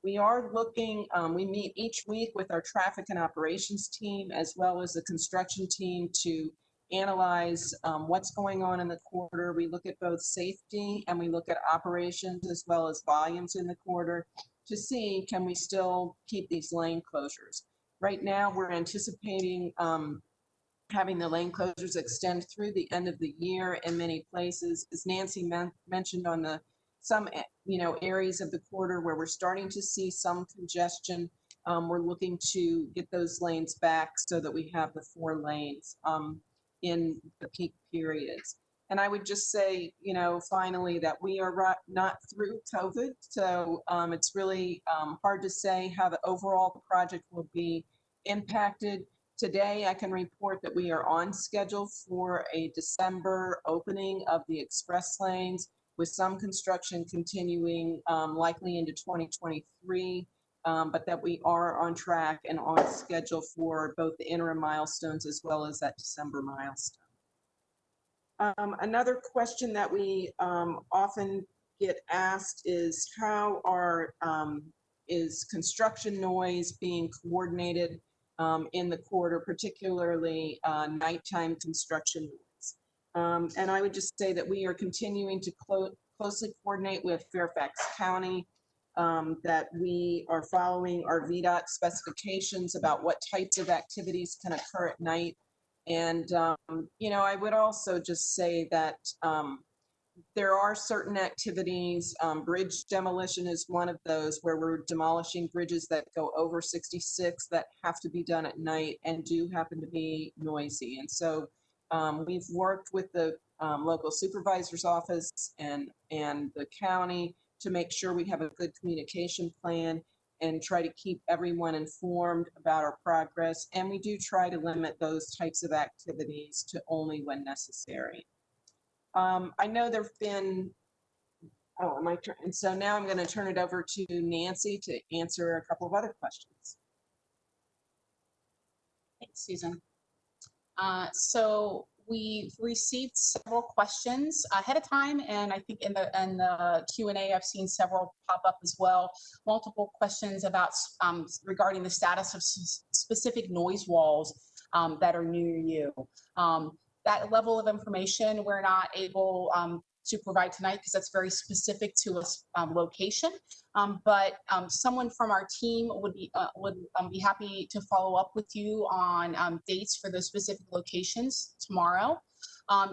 We are looking, we meet each week with our traffic and operations team as well as the construction team to analyze what's going on in the corridor. We look at both safety and we look at operations as well as volumes in the corridor to see, can we still keep these lane closures? Right now, we're anticipating having the lane closures extend through the end of the year in many places. As Nancy mentioned on the some, areas of the corridor where we're starting to see some congestion. We're looking to get those lanes back so that we have the 4 lanes in the peak periods. And I would just say, finally, that we are not through COVID. So it's really hard to say how the overall project will be impacted. Today, I can report that we are on schedule for a December opening of the express lanes, with some construction continuing likely into 2023, but that we are on track and on schedule for both the interim milestones as well as that December milestone. Another question that we often get asked is how is construction noise being coordinated in the corridor, particularly nighttime construction noise. And I would just say that we are continuing to closely coordinate with Fairfax County, that we are following our VDOT specifications about what types of activities can occur at night. And, I would also just say that there are certain activities, bridge demolition is one of those, where we're demolishing bridges that go over 66 that have to be done at night and do happen to be noisy. And so we've worked with the local supervisor's office and the county to make sure we have a good communication plan and try to keep everyone informed about our progress. And we do try to limit those types of activities to only when necessary. I know there've been, my turn. And so now I'm going to turn it over to Nancy to answer a couple of other questions. Thanks, Susan. So we've received several questions ahead of time, and I think in the Q&A, I've seen several pop up as well. Multiple questions about regarding the status of specific noise walls that are near you. That level of information we're not able to provide tonight because that's very specific to a location. But someone from our team would be happy to follow up with you on dates for those specific locations tomorrow.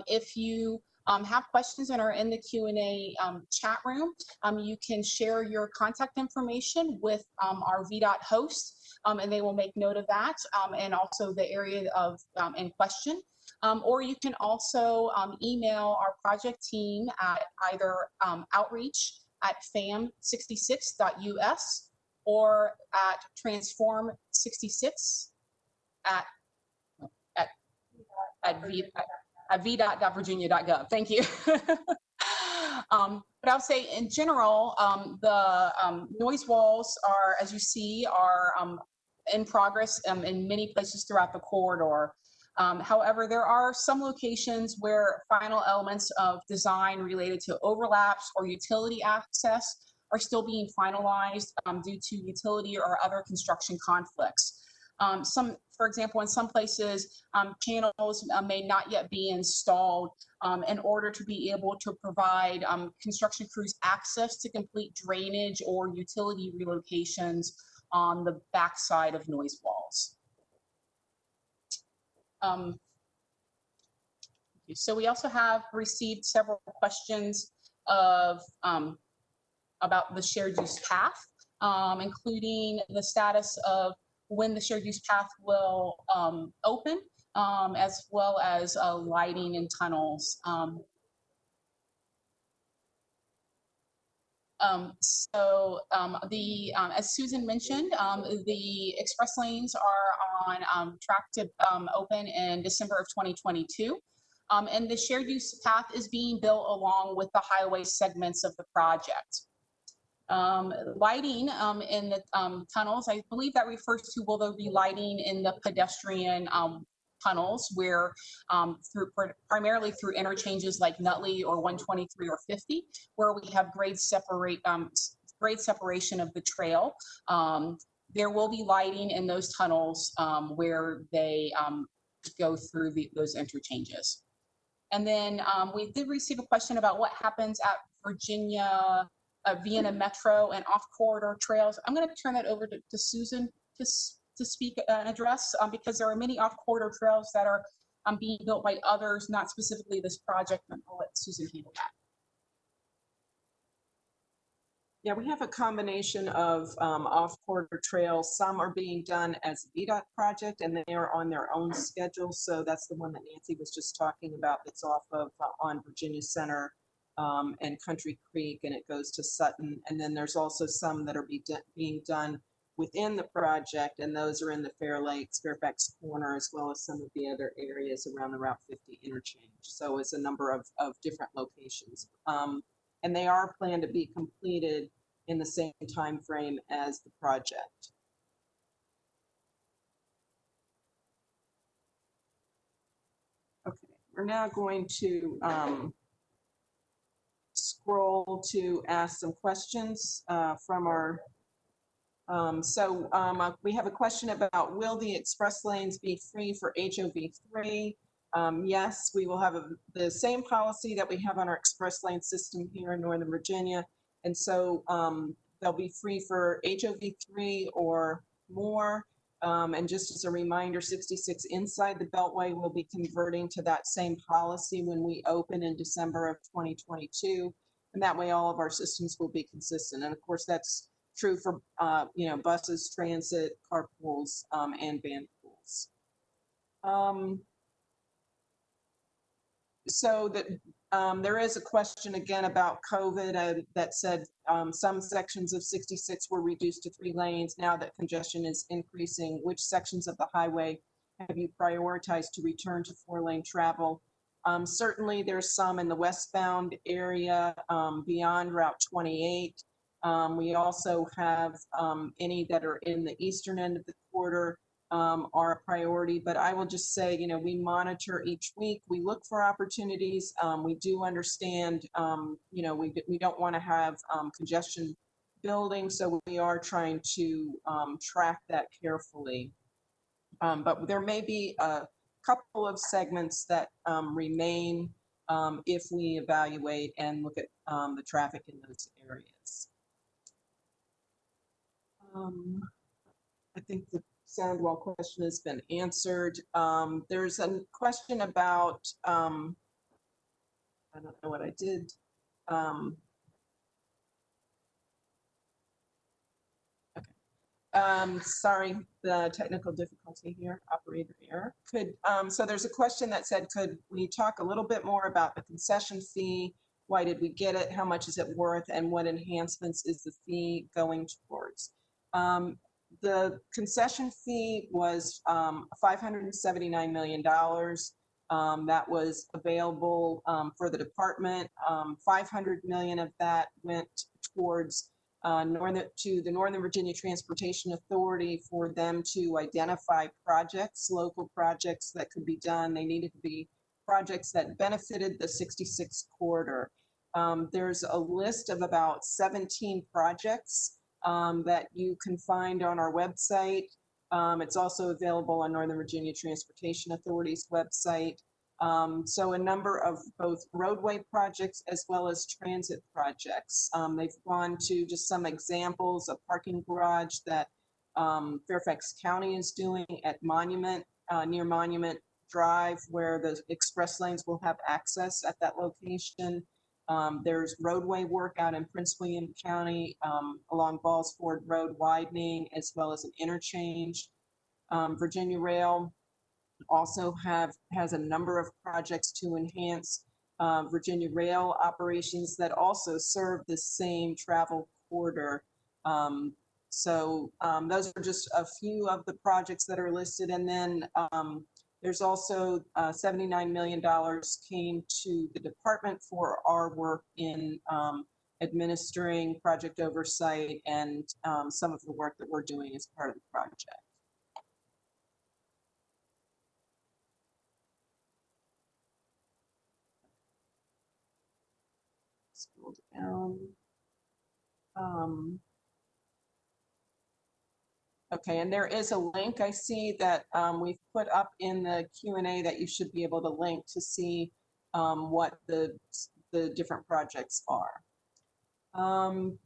If you have questions and are in the Q&A chat room, you can share your contact information with our VDOT host, and they will make note of that, and also the area of in question. Or you can also email our project team at either outreach@fam66.us or at transform66 at vdot.virginia.gov. Thank you. But I'll say in general, the noise walls are, as you see, are in progress in many places throughout the corridor. However, there are some locations where final elements of design related to overlaps or utility access are still being finalized due to utility or other construction conflicts. For example, in some places, channels may not yet be installed in order to be able to provide construction crews access to complete drainage or utility relocations on the backside of noise walls. So we also have received several questions about the shared use path, including the status of when the shared use path will open, as well as lighting in tunnels. As Susan mentioned, the express lanes are on track to open in December of 2022. And the shared use path is being built along with the highway segments of the project. Lighting in the tunnels, I believe that refers to, will there be lighting in the pedestrian tunnels where primarily through interchanges like Nutley or 123 or 50, where we have grade separation of the trail. There will be lighting in those tunnels where they go through those interchanges. And then we did receive a question about what happens at Vienna Metro and off-corridor trails. I'm going to turn that over to Susan to speak and address, because there are many off-corridor trails that are being built by others, not specifically this project, and I'll let Susan handle that. Yeah, we have a combination of off-corridor trails. Some are being done as a VDOT project and they are on their own schedule. So that's the one that Nancy was just talking about that's off of on Virginia Center and Country Creek, and it goes to Sutton. And then there's also some that are being done within the project, and those are in the Fair Lakes, Fairfax Corner, as well as some of the other areas around the Route 50 interchange. So it's a number of different locations. And they are planned to be completed in the same time frame as the project. Okay, we're now going to scroll to ask some questions from our. We have a question about, will the express lanes be free for HOV3? Yes, we will have the same policy that we have on our express lane system here in Northern Virginia. And so they'll be free for HOV3 or more. And just as a reminder, 66 inside the Beltway will be converting to that same policy when we open in December of 2022. And that way all of our systems will be consistent. And of course, that's true for buses, transit, carpools, and van pools. There is a question again about COVID that said some sections of 66 were reduced to 3 lanes. Now that congestion is increasing, which sections of the highway have you prioritized to return to 4-lane travel? Certainly there's some in the westbound area beyond Route 28. We also have any that are in the eastern end of the corridor are a priority, but I will just say, we monitor each week. We look for opportunities. We do understand, we don't want to have congestion building, so we are trying to track that carefully. But there may be a couple of segments that remain if we evaluate and look at the traffic in those areas. I think the Soundwall question has been answered. There's a question about, I don't know what I did. Sorry, the technical difficulty here, operator error. So there's a question that said, could we talk a little bit more about the concession fee? Why did we get it? How much is it worth? And what enhancements is the fee going towards? The concession fee was $579 million. That was available for the department. 500 million of that went towards to the Northern Virginia Transportation Authority for them to identify projects, local projects that could be done. They needed to be projects that benefited the 66 corridor. There's a list of about 17 projects that you can find on our website. It's also available on Northern Virginia Transportation Authority's website. So a number of both roadway projects as well as transit projects. They've gone to just some examples of parking garage that Fairfax County is doing at Monument, near Monument Drive, where the express lanes will have access at that location. There's roadway work out in Prince William County along Balls Ford Road widening, as well as an interchange. Virginia Rail also has a number of projects to enhance Virginia Rail operations that also serve the same travel corridor. Those are just a few of the projects that are listed. And then there's also $79 million came to the department for our work in administering project oversight and some of the work that we're doing as part of the project. Scroll down. Okay, and there is a link I see that we've put up in the Q&A that you should be able to link to see what the different projects are.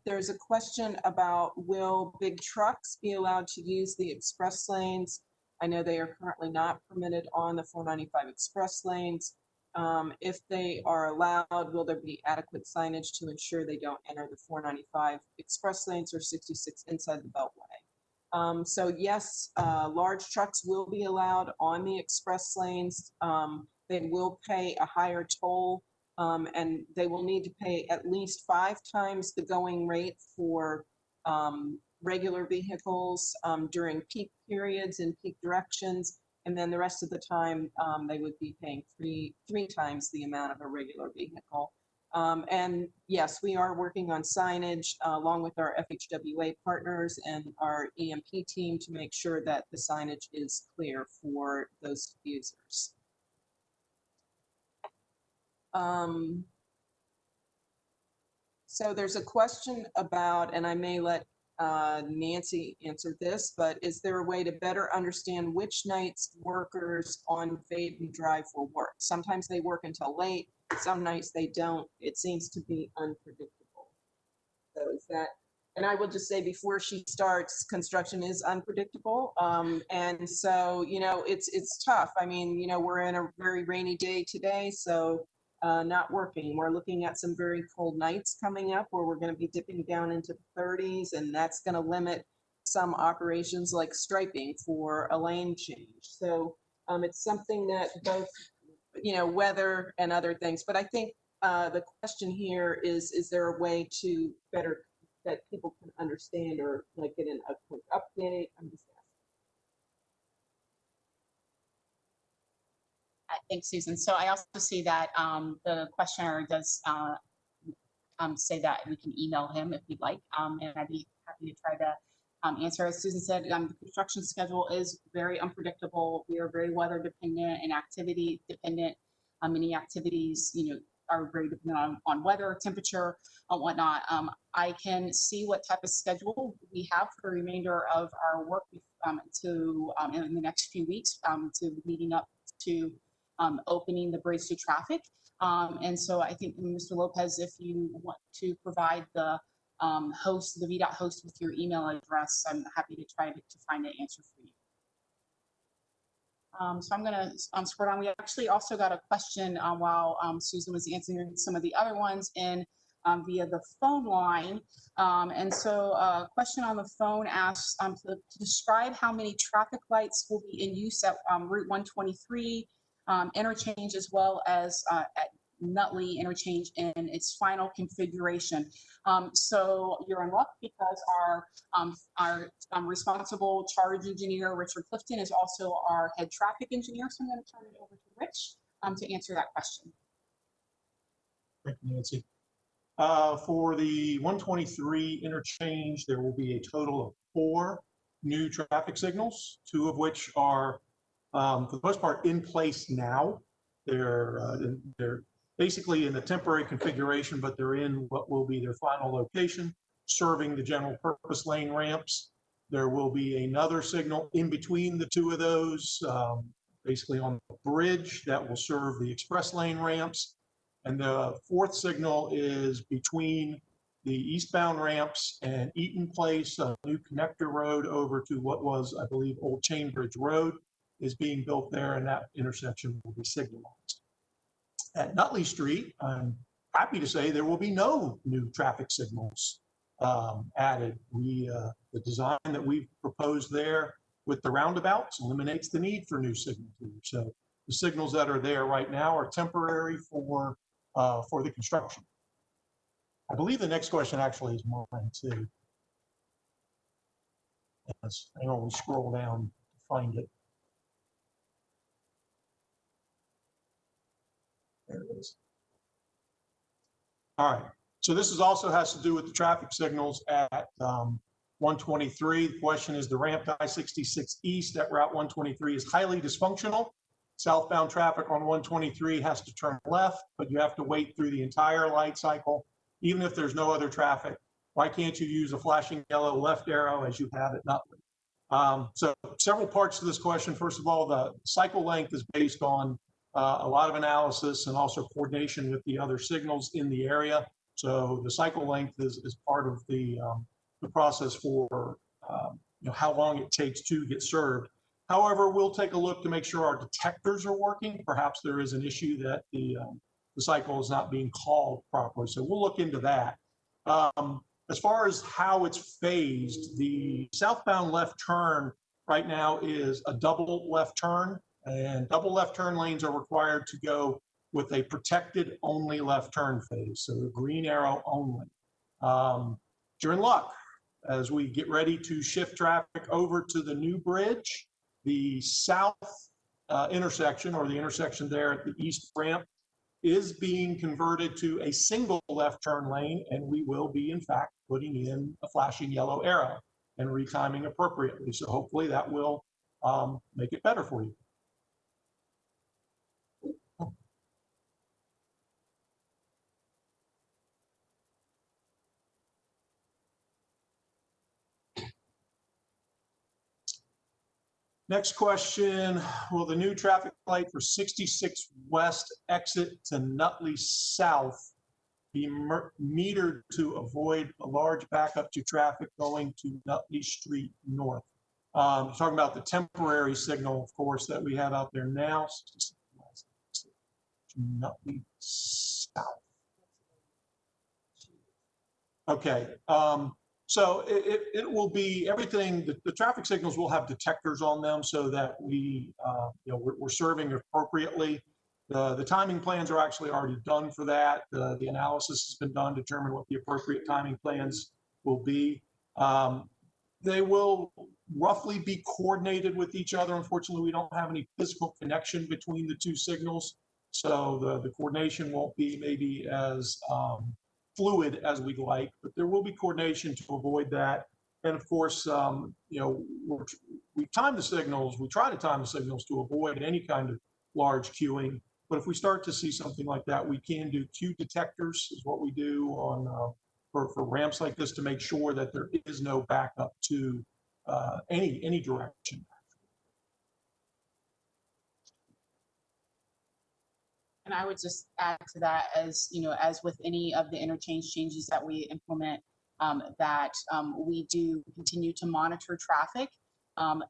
There's a question about, will big trucks be allowed to use the express lanes? I know they are currently not permitted on the 495 express lanes. If they are allowed, will there be adequate signage to ensure they don't enter the 495 express lanes or 66 inside the beltway? So yes, large trucks will be allowed on the express lanes. They will pay a higher toll, and they will need to pay at least 5 times the going rate for regular vehicles during peak periods and peak directions. And then the rest of the time, they would be paying three times the amount of a regular vehicle. And yes, we are working on signage along with our FHWA partners and our EMP team to make sure that the signage is clear for those users. So there's a question about, and I may let Nancy answer this, but is there a way to better understand which nights workers on Vaden Drive will work? Sometimes they work until late, some nights they don't. It seems to be unpredictable. So is that, and I will just say before she starts, construction is unpredictable. And so, you know, it's tough. I mean, you know, we're in a very rainy day today, so not working. We're looking at some very cold nights coming up where we're going to be dipping down into the 30s, and that's going to limit some operations like striping for a lane change. So it's something that both, you know, weather and other things. But I think the question here is there a way to better that people can understand or like get a quick update? I'm just Thanks, Susan. So I also see that the questioner does say that we can email him if you'd like, and I'd be happy to try to answer. As Susan said, the construction schedule is very unpredictable. We are very weather dependent and activity dependent. Many activities, you know, are very dependent on weather, temperature, and whatnot. I can see what type of schedule we have for the remainder of our work in the next few weeks to leading up to opening the bridge to traffic. And so I think, Mr. Lopez, if you want to provide the host, the VDOT host with your email address, I'm happy to try to find an answer for you. So I'm going to scroll down. We actually also got a question while Susan was answering some of the other ones in via the phone line. And so a question on the phone asks to describe how many traffic lights will be in use at Route 123 interchange, as well as at Nutley interchange in its final configuration. So you're in luck because our responsible charge engineer, Richard Clifton, is also our head traffic engineer. So I'm going to turn it over to Rich to answer that question. Thank you, Nancy. For the 123 interchange, there will be a total of 4 new traffic signals, 2 of which are, for the most part, in place now. They're basically in a temporary configuration, but they're in what will be their final location, serving the general purpose lane ramps. There will be another signal in between the 2 of those, basically on the bridge that will serve the express lane ramps. And the 4th signal is between the eastbound ramps and Eaton Place, a new connector road over to what was, I believe, Old Chain Bridge Road is being built there, and that intersection will be signalized. At Nutley Street, I'm happy to say there will be no new traffic signals added. The design that we've proposed there with the roundabouts eliminates the need for new signals here. So the signals that are there right now are temporary for the construction. I believe the next question actually is mine too. Yes, I only scroll down to find it. There it is. All right, so this also has to do with the traffic signals at 123. The question is, the ramp to I-66 East at Route 123 is highly dysfunctional. Southbound traffic on 123 has to turn left, but you have to wait through the entire light cycle, even if there's no other traffic. Why can't you use a flashing yellow left arrow as you have at Nutley? So several parts to this question. First of all, the cycle length is based on a lot of analysis and also coordination with the other signals in the area. So the cycle length is part of the process for you know, how long it takes to get served. However, we'll take a look to make sure our detectors are working. Perhaps there is an issue that the cycle is not being called properly. So we'll look into that. As far as how it's phased, the southbound left turn right now is a double left turn, and double left turn lanes are required to go with a protected only left turn phase, so the green arrow only. You're in luck. As we get ready to shift traffic over to the new bridge, the south intersection, or the intersection there at the east ramp, is being converted to a single left turn lane, and we will be in fact putting in a flashing yellow arrow and retiming appropriately. So hopefully that will make it better for you. Next question, will the new traffic light for 66 West exit to Nutley South be metered to avoid a large backup to traffic going to Nutley Street North? Talking about the temporary signal, of course, that we have out there now. 66 West exit to Nutley South. Okay. So it will be everything, the traffic signals will have detectors on them so that we're serving appropriately. The timing plans are actually already done for that. The analysis has been done to determine what the appropriate timing plans will be. They will roughly be coordinated with each other. Unfortunately, we don't have any physical connection between the two signals. So the coordination won't be maybe as fluid as we'd like, but there will be coordination to avoid that. And of course, we time the signals, we try to time the signals to avoid any kind of large queuing. But if we start to see something like that, we can do queue detectors, is what we do on for ramps like this, to make sure that there is no backup to any direction. And I would just add to that, as as with any of the interchange changes that we implement, we do continue to monitor traffic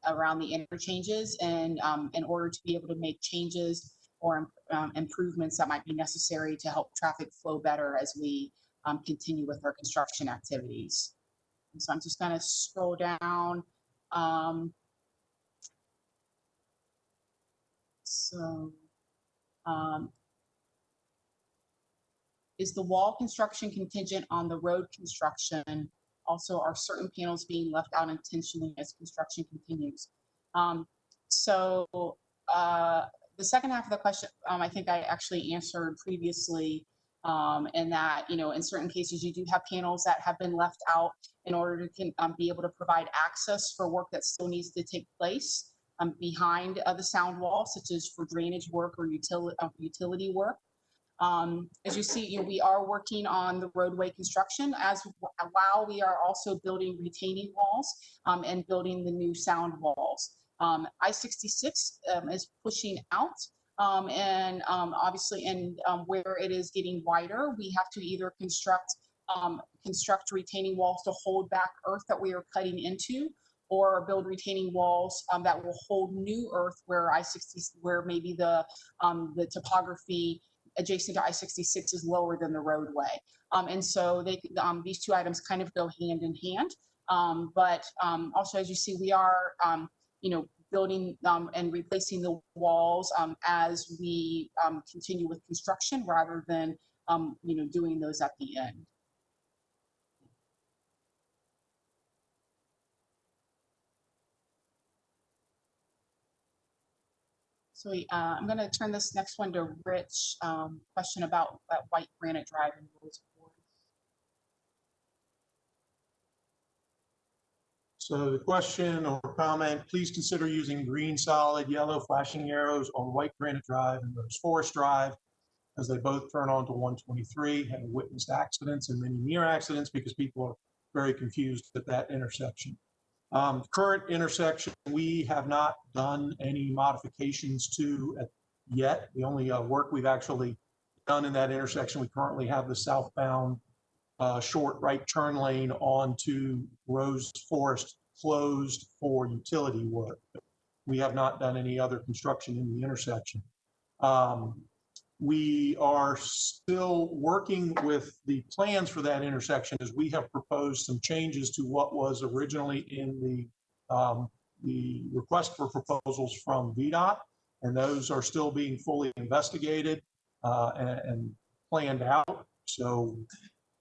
around the interchanges, and in order to be able to make changes or improvements that might be necessary to help traffic flow better as we continue with our construction activities. And so I'm just going to scroll down. Is the wall construction contingent on the road construction? Also, are certain panels being left out intentionally as construction continues? The second half of the question, I think I actually answered previously, in that, in certain cases, you do have panels that have been left out in order to be able to provide access for work that still needs to take place behind the sound wall, such as for drainage work or utility work. As you see, we are working on the roadway construction while we are also building retaining walls and building the new sound walls. I-66 is pushing out, and obviously, where it is getting wider, we have to either construct retaining walls to hold back earth that we are cutting into, or build retaining walls that will hold new earth where where maybe the topography adjacent to I-66 is lower than the roadway. And so these two items kind of go hand in hand. But also, as you see, we are, building and replacing the walls as we continue with construction, rather than, doing those at the end. So I'm going to turn this next one to Rich. Question about that white granite drive in Rose Forest. So the question or comment, please consider using green solid, yellow flashing arrows on White Granite Drive and Rose Forest Drive, as they both turn onto 123. Have witnessed accidents and many near accidents because people are very confused at that intersection. Current intersection, we have not done any modifications to yet. The only work we've actually done in that intersection, we currently have the southbound short right turn lane onto Rose Forest closed for utility work. we have not done any other construction in the intersection. We are still working with the plans for that intersection as we have proposed some changes to what was originally in the request for proposals from VDOT, and those are still being fully investigated and planned out. So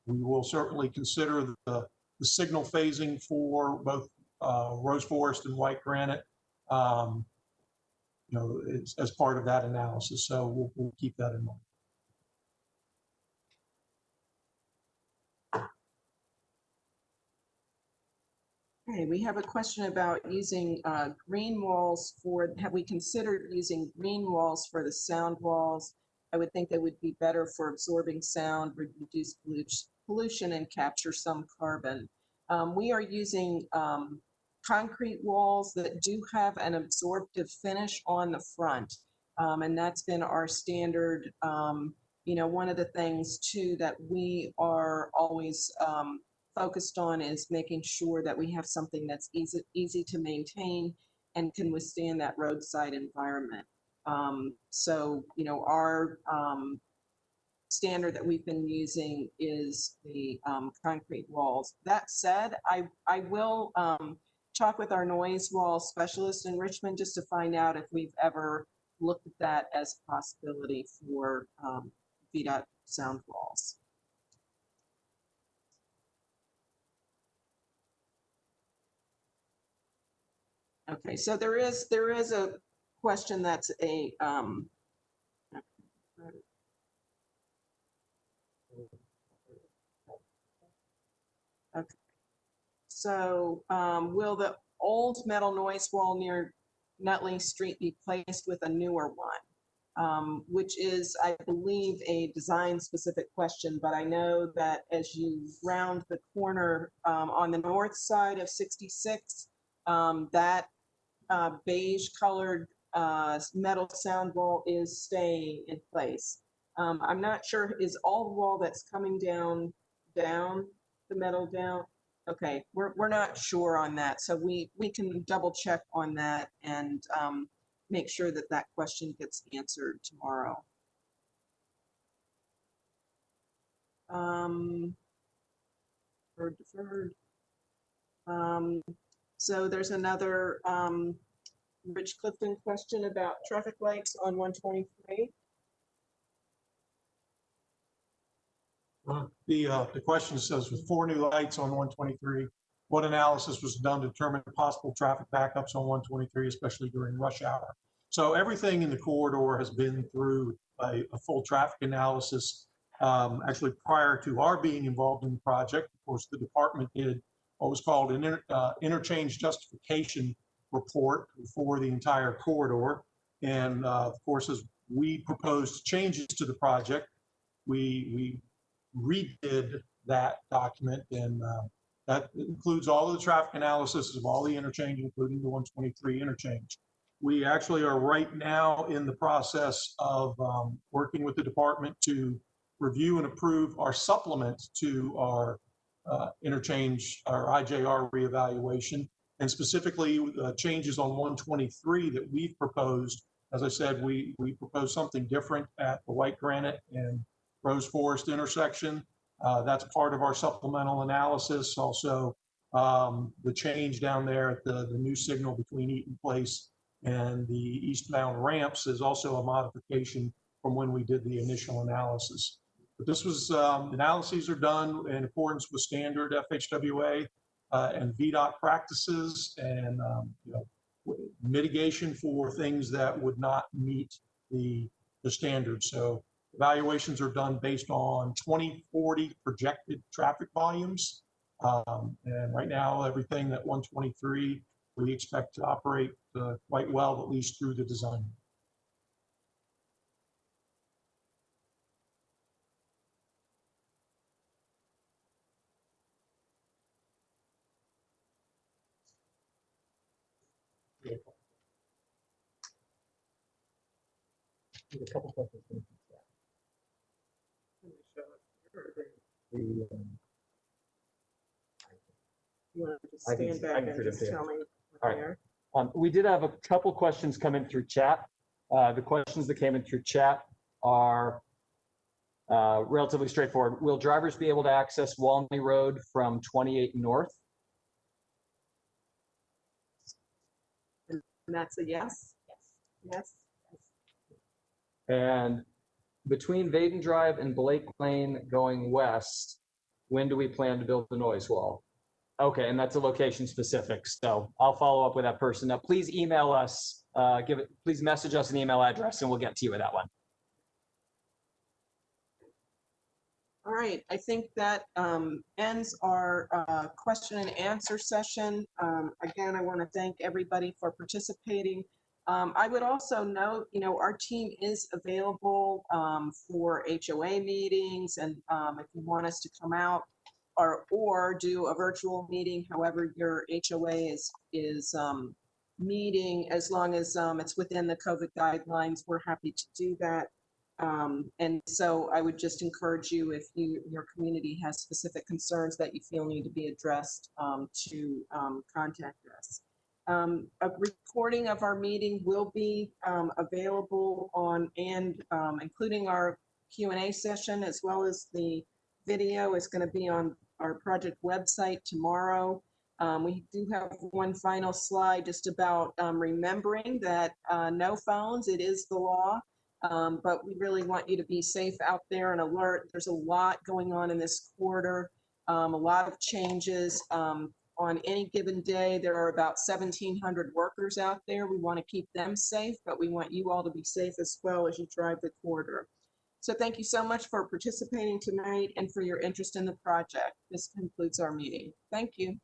we will certainly consider the signal phasing for both Rose Forest and White Granite, as part of that analysis. So we'll keep that in mind. Okay, we have a question about using green walls have we considered using green walls for the sound walls? I would think they would be better for absorbing sound, reduce pollution, and capture some carbon. We are using concrete walls that do have an absorptive finish on the front. And that's been our standard. One of the things too that we are always focused on is making sure that we have something that's easy to maintain and can withstand that roadside environment. So our standard that we've been using is the concrete walls. That said, I will talk with our noise wall specialist in Richmond just to find out if we've ever looked at that as a possibility for VDOT sound walls. Okay, so there is a question that's a okay. So will the old metal noise wall near Nutley Street be placed with a newer one? Which is, I believe, a design specific question, but I know that as you round the corner on the north side of 66, that beige colored metal sound wall is staying in place. I'm not sure, is all the wall that's coming down the metal down? Okay, we're not sure on that. So we can double check on that and make sure that that question gets answered tomorrow. Deferred. So there's another Rich Clifton question about traffic lights on 123. The question says, with 4 new lights on 123, what analysis was done to determine possible traffic backups on 123, especially during rush hour? So everything in the corridor has been through a full traffic analysis. Actually, prior to our being involved in the project, of course, the department did what was called an interchange justification report for the entire corridor. And of course, as we proposed changes to the project, we redid that document, and that includes all of the traffic analysis of all the interchange, including the 123 interchange. We actually are right now in the process of working with the department to review and approve our supplement to our interchange, our IJR reevaluation, and specifically changes on 123 that we've proposed. As I said, we proposed something different at the White Granite and Rose Forest intersection. That's part of our supplemental analysis. Also, the change down there at the new signal between Eaton Place and the eastbound ramps is also a modification from when we did the initial analysis. But this was, analyses are done in accordance with standard FHWA and VDOT practices, and mitigation for things that would not meet the standards. So evaluations are done based on 2040 projected traffic volumes. And right now, everything at 123, we expect to operate quite well, at least through the design. A couple questions. You want to just stand back and just tell me what they are? We did have a couple questions come in through chat. The questions that came in through chat are relatively straightforward. Will drivers be able to access Walney Road from 28 North? And that's a yes? Yes. And between Vaden Drive and Blake Lane going west, when do we plan to build the noise wall? Okay, and that's a location specific, so I'll follow up with that person. Now, please email us, please message us an email address and we'll get to you with that one. All right, I think that ends our question and answer session. Again, I want to thank everybody for participating. I would also note, our team is available for HOA meetings, and if you want us to come out or do a virtual meeting, however your HOA is meeting, as long as it's within the COVID guidelines, we're happy to do that. And so I would just encourage you, if your community has specific concerns that you feel need to be addressed, to contact us. A recording of our meeting will be available on, including our Q&A session, as well as the video is going to be on our project website tomorrow. We do have one final slide just about remembering that no phones, it is the law. But we really want you to be safe out there and alert. There's a lot going on in this quarter, a lot of changes. On any given day, there are about 1,700 workers out there. We want to keep them safe, but we want you all to be safe as well as you drive the corridor. So thank you so much for participating tonight and for your interest in the project. This concludes our meeting. Thank you.